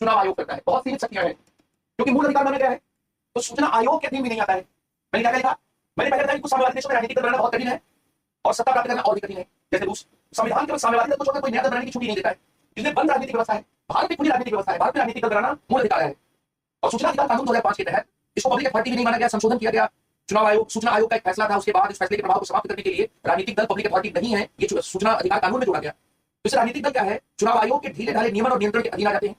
चुनाव आयोग करता है। बहुत सीमित शक्तियां हैं क्योंकि मूल अधिकार माना गया है, तो सूचना आयोग के अधीन भी नहीं आता है। मैंने क्या लिखा? मैंने पहले बताया कि कुछ साम्यवादी देशों में राजनीतिक दल बनाना बहुत कठिन है और सत्ता प्राप्त करना और भी कठिन है। जैसे रूस, संविधान केवल साम्यवादी दल को छोड़कर कोई नया दल बनाने की छुट्टी नहीं देता है, इसलिए बंद राजनीतिक व्यवस्था है। भारत में खुली राजनीतिक व्यवस्था है, भारत में राजनीतिक दल बनाना मूल अधिकार है और सूचना अधिकार कानून 2005 के तहत इसको पब्लिक अथॉरिटी भी नहीं माना गया, संशोधन किया गया। चुनाव आयोग, सूचना आयोग का एक फैसला था, उसके बाद इस फैसले के प्रभाव को समाप्त करने के लिए राजनीतिक दल पब्लिक अथॉरिटी नहीं है, ये सूचना अधिकार कानून में जोड़ा गया। तो इस राजनीतिक दल क्या है? चुनाव आयोग के ढीले ढाले नियमन और नियंत्रण के अधीन आ जाते हैं।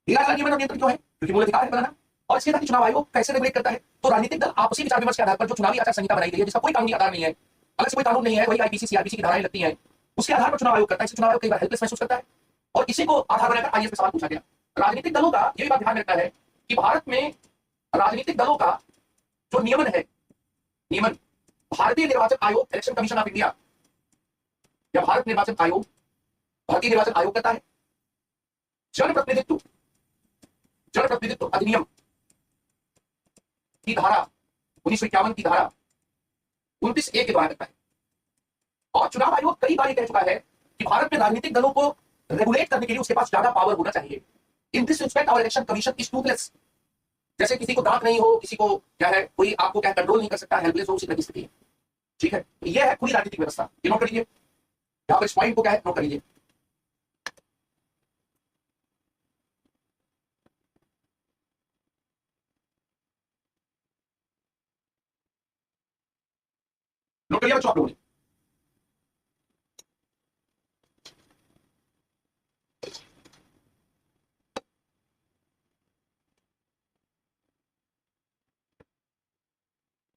ढीला ढाला नियमन और नियंत्रण क्यों है? क्योंकि मूल अधिकार है बनाना। और इसके साथ चुनाव आयोग कैसे रेगुलेट करता है? तो राजनीतिक दल आपसी विचार विमर्श के आधार पर जो चुनावी आचार संहिता बनाई गई है, जिसका कोई कानूनी आधार नहीं है, अलग से कोई कानून नहीं है, वही आईपीसी सीआरपीसी की धाराएं लगती हैं, उसके आधार पर चुनाव आयोग करता है। इससे चुनाव आयोग कई बार हेल्पलेस महसूस करता है और इसी को आधार बनाकर आईएएस में सवाल पूछा गया। राजनीतिक दलों का यह बात ध्यान रखता है कि भारत में राजनीतिक दलों का जो नियमन है, नियमन भारतीय निर्वाचन आयोग, इलेक्शन कमीशन ऑफ इंडिया या भारत निर्वाचन आयोग, भारतीय निर्वाचन आयोग करता है। जनप्रतिनिधित्व अधिनियम की धारा 1951 की धारा 29(a) के द्वारा करता है। और चुनाव आयोग कई बार ये कह चुका है कि भारत में राजनीतिक दलों को रेगुलेट करने के लिए उसके पास ज्यादा पावर होना चाहिए। In this respect our election commission is toothless. जैसे किसी को दांत नहीं हो, किसी को क्या है, कोई आपको क्या कंट्रोल नहीं कर सकता, हेल्पलेस हो, उसी तरह की स्थिति है। ठीक है, यह है पूरी राजनीतिक व्यवस्था। ये नोट कर लीजिए, यहां पर इस पॉइंट को क्या है नोट कर लीजिए। नोट करिए बच्चों आप लोगों ने।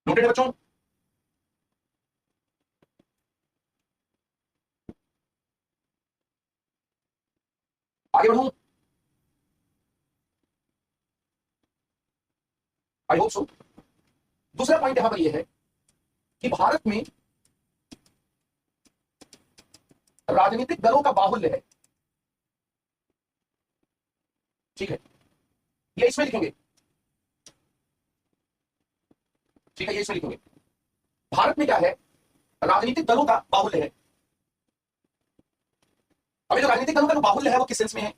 नोटेड है बच्चों? आगे बढ़ूं? I hope so. दूसरा पॉइंट यहां पर यह है कि भारत में राजनीतिक दलों का बाहुल्य है। ठीक है, ये इसमें लिखेंगे। ठीक है, ये इसमें लिखेंगे। भारत में क्या है, राजनीतिक दलों का बाहुल्य है। अब जो राजनीतिक दलों का जो बाहुल्य है वो किस सेंस में है?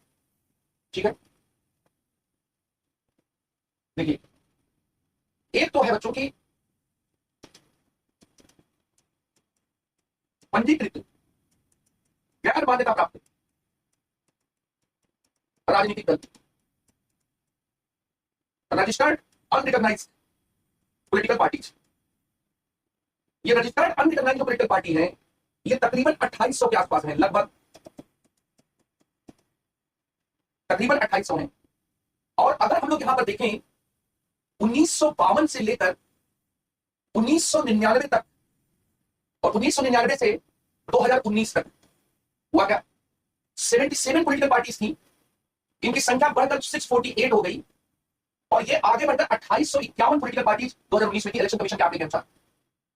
ठीक है, देखिए, एक तो है बच्चों की पंजीकृत गैर मान्यता प्राप्त राजनीतिक दल, रजिस्टर्ड अनरिकॉग्नाइज्ड पॉलिटिकल पार्टीज। ये रजिस्टर्ड अनरिकॉग्नाइज्ड पॉलिटिकल पार्टी है, ये तकरीबन 2800 के आसपास है, लगभग तकरीबन 2800 है। और अगर हम लोग यहां पर देखें 1952 से लेकर 1999 तक और 1999 से 2019 तक हुआ क्या, 77 पॉलिटिकल पार्टीज थी। इनकी संख्या बढ़कर 648 हो गई और ये आगे बढ़कर 2851 पॉलिटिकल पार्टीज 2019 में थी इलेक्शन कमीशन के आंकड़े के अनुसार।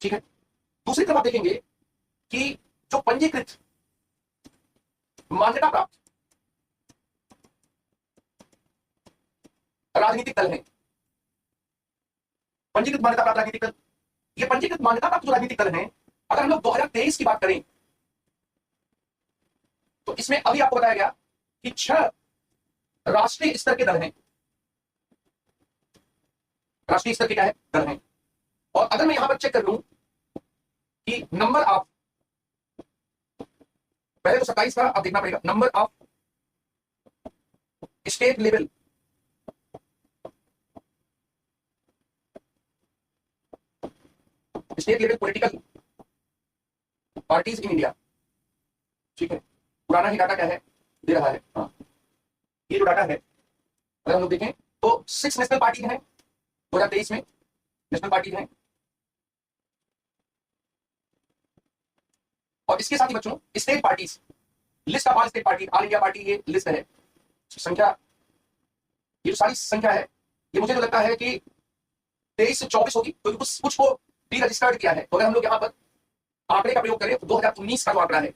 ठीक है, दूसरी तरफ आप देखेंगे कि जो पंजीकृत मान्यता प्राप्त राजनीतिक दल है, पंजीकृत मान्यता प्राप्त राजनीतिक दल, ये पंजीकृत मान्यता प्राप्त जो राजनीतिक दल है, अगर हम लोग 2023 की बात करें तो इसमें अभी आपको बताया गया कि 6 राष्ट्रीय स्तर के दल हैं। राष्ट्रीय स्तर के क्या है, दल हैं। और अगर मैं यहां पर चेक कर लूं कि नंबर ऑफ, पहले तो 27 का अब देखना पड़ेगा, number of state level political parties in India. ठीक है, पुराना ही डाटा क्या है दे रहा है। हाँ, ये जो डाटा है अगर हम लोग देखें तो 6 नेशनल पार्टी हैं 2023 में, नेशनल पार्टी हैं। और इसके साथ ही बच्चों state parties, list of all state party, all India party, ये लिस्ट है। संख्या, ये जो सारी संख्या है, ये मुझे जो लगता है कि 23 से 24 होगी, क्योंकि कुछ को डी रजिस्टर्ड किया है। तो अगर हम लोग यहाँ पर आंकड़े का प्रयोग करें तो 2019 का जो आंकड़ा है,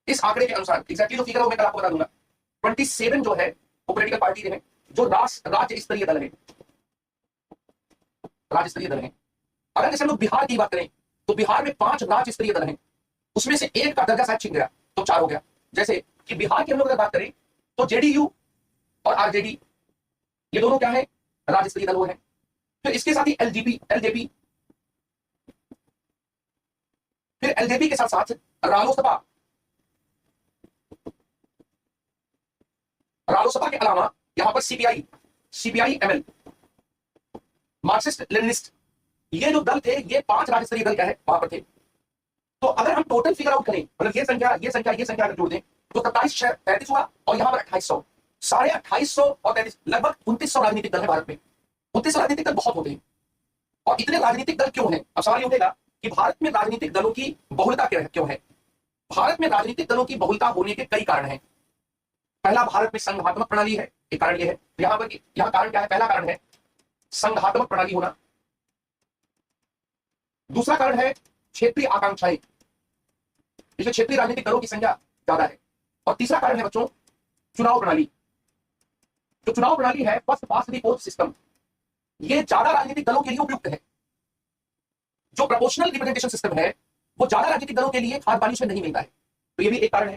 इस आंकड़े के अनुसार एग्जैक्टली जो फिगर है वो मैं कल आपको बता दूंगा। 27 जो है वो पॉलिटिकल पार्टी है जो राज्य स्तरीय दल है, राज्य स्तरीय दल है। अगर जैसे हम लोग बिहार की बात करें तो बिहार में 5 राज्य स्तरीय दल हैं, उसमें से एक का दर्जा शायद छिन गया तो 4 हो गया। जैसे कि बिहार की हम लोग अगर बात करें तो जेडीयू और आरजेडी, ये दोनों क्या है, राज्य स्तरीय दल वो है। फिर इसके साथ ही एलजेपी, फिर एलजेपी के साथ साथ रालोसपा के अलावा यहां पर सीपीआई एमएल, मार्क्सिस्ट लेनिनिस्ट, ये जो दल थे ये 5 राज्य स्तरीय दल क्या है वहां पर थे। तो अगर हम टोटल फिगर आउट करें, मतलब ये संख्या अगर जोड़ दें तो 27-33 हुआ और यहां पर 2800, 2850 और 33, लगभग 2900 राजनीतिक दल है भारत में। 2900 राजनीतिक दल बहुत होते हैं। और इतने राजनीतिक दल क्यों हैं? अब सवाल ये उठेगा कि भारत में राजनीतिक दलों की बहुलता क्यों है? भारत में राजनीतिक दलों की बहुलता होने के कई कारण हैं। पहला, भारत में संघात्मक प्रणाली है, एक कारण यह है। यहां कारण क्या है? पहला कारण है संघात्मक प्रणाली होना। दूसरा कारण है क्षेत्रीय आकांक्षाएं, इसमें क्षेत्रीय राजनीतिक दलों की संख्या ज्यादा है। और तीसरा कारण है बच्चों चुनाव प्रणाली। जो चुनाव प्रणाली है first past the post system, ये ज्यादा राजनीतिक दलों के लिए उपयुक्त है। जो प्रोपोर्शनल रिप्रेजेंटेशन सिस्टम है वो ज्यादा राजनीतिक दलों के लिए खाद पानी उसमें नहीं मिलता है, तो ये भी एक कारण है।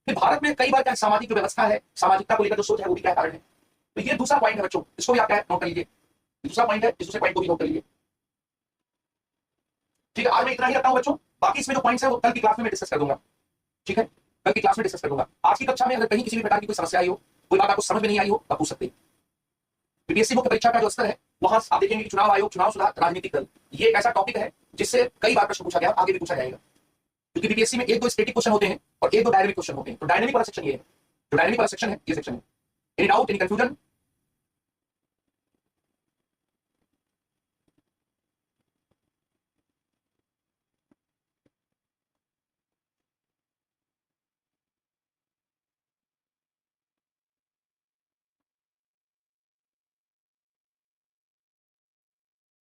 फिर भारत में कई बार क्या सामाजिक जो व्यवस्था है, सामाजिकता को लेकर जो सोच है, वो भी क्या कारण है। तो ये दूसरा पॉइंट है बच्चों, इसको भी आप क्या नोट कर लीजिए। दूसरा पॉइंट है, इस दूसरे पॉइंट को भी नोट कर लीजिए। ठीक है, आज मैं इतना ही रखता हूं बच्चों, बाकी इसमें जो पॉइंट्स है वो कल की क्लास में मैं डिस्कस कर दूंगा। ठीक है, कल की क्लास में डिस्कस कर दूंगा। आज की कक्षा में अगर कहीं किसी भी प्रकार की कोई समस्या आई हो, कोई बात आपको समझ में नहीं आई हो, आप पूछ सकते हैं। बीपीएससी मुख्य परीक्षा का जो स्तर है, वहां आप देखेंगे कि चुनाव आयोग, चुनाव सुधार, राजनीतिक दल, ये एक ऐसा टॉपिक है जिससे कई बार प्रश्न पूछा गया, आगे भी पूछा जाएगा। क्योंकि बीपीएससी में एक दो स्टैटिक क्वेश्चन होते हैं और एक दो डायनेमिक क्वेश्चन होते हैं। तो डायनेमिक वाला सेक्शन ये है, जो डायनेमिक वाला सेक्शन है, ये सेक्शन है। Any doubt, any confusion?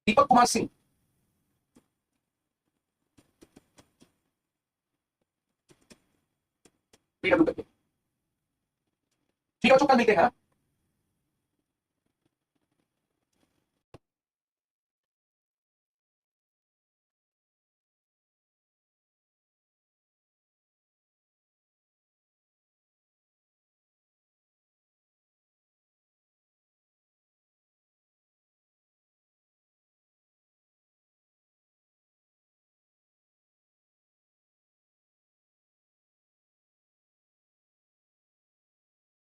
Deepak Kumar Singh, PW करके। ठीक है बच्चों, कल मिलते हैं।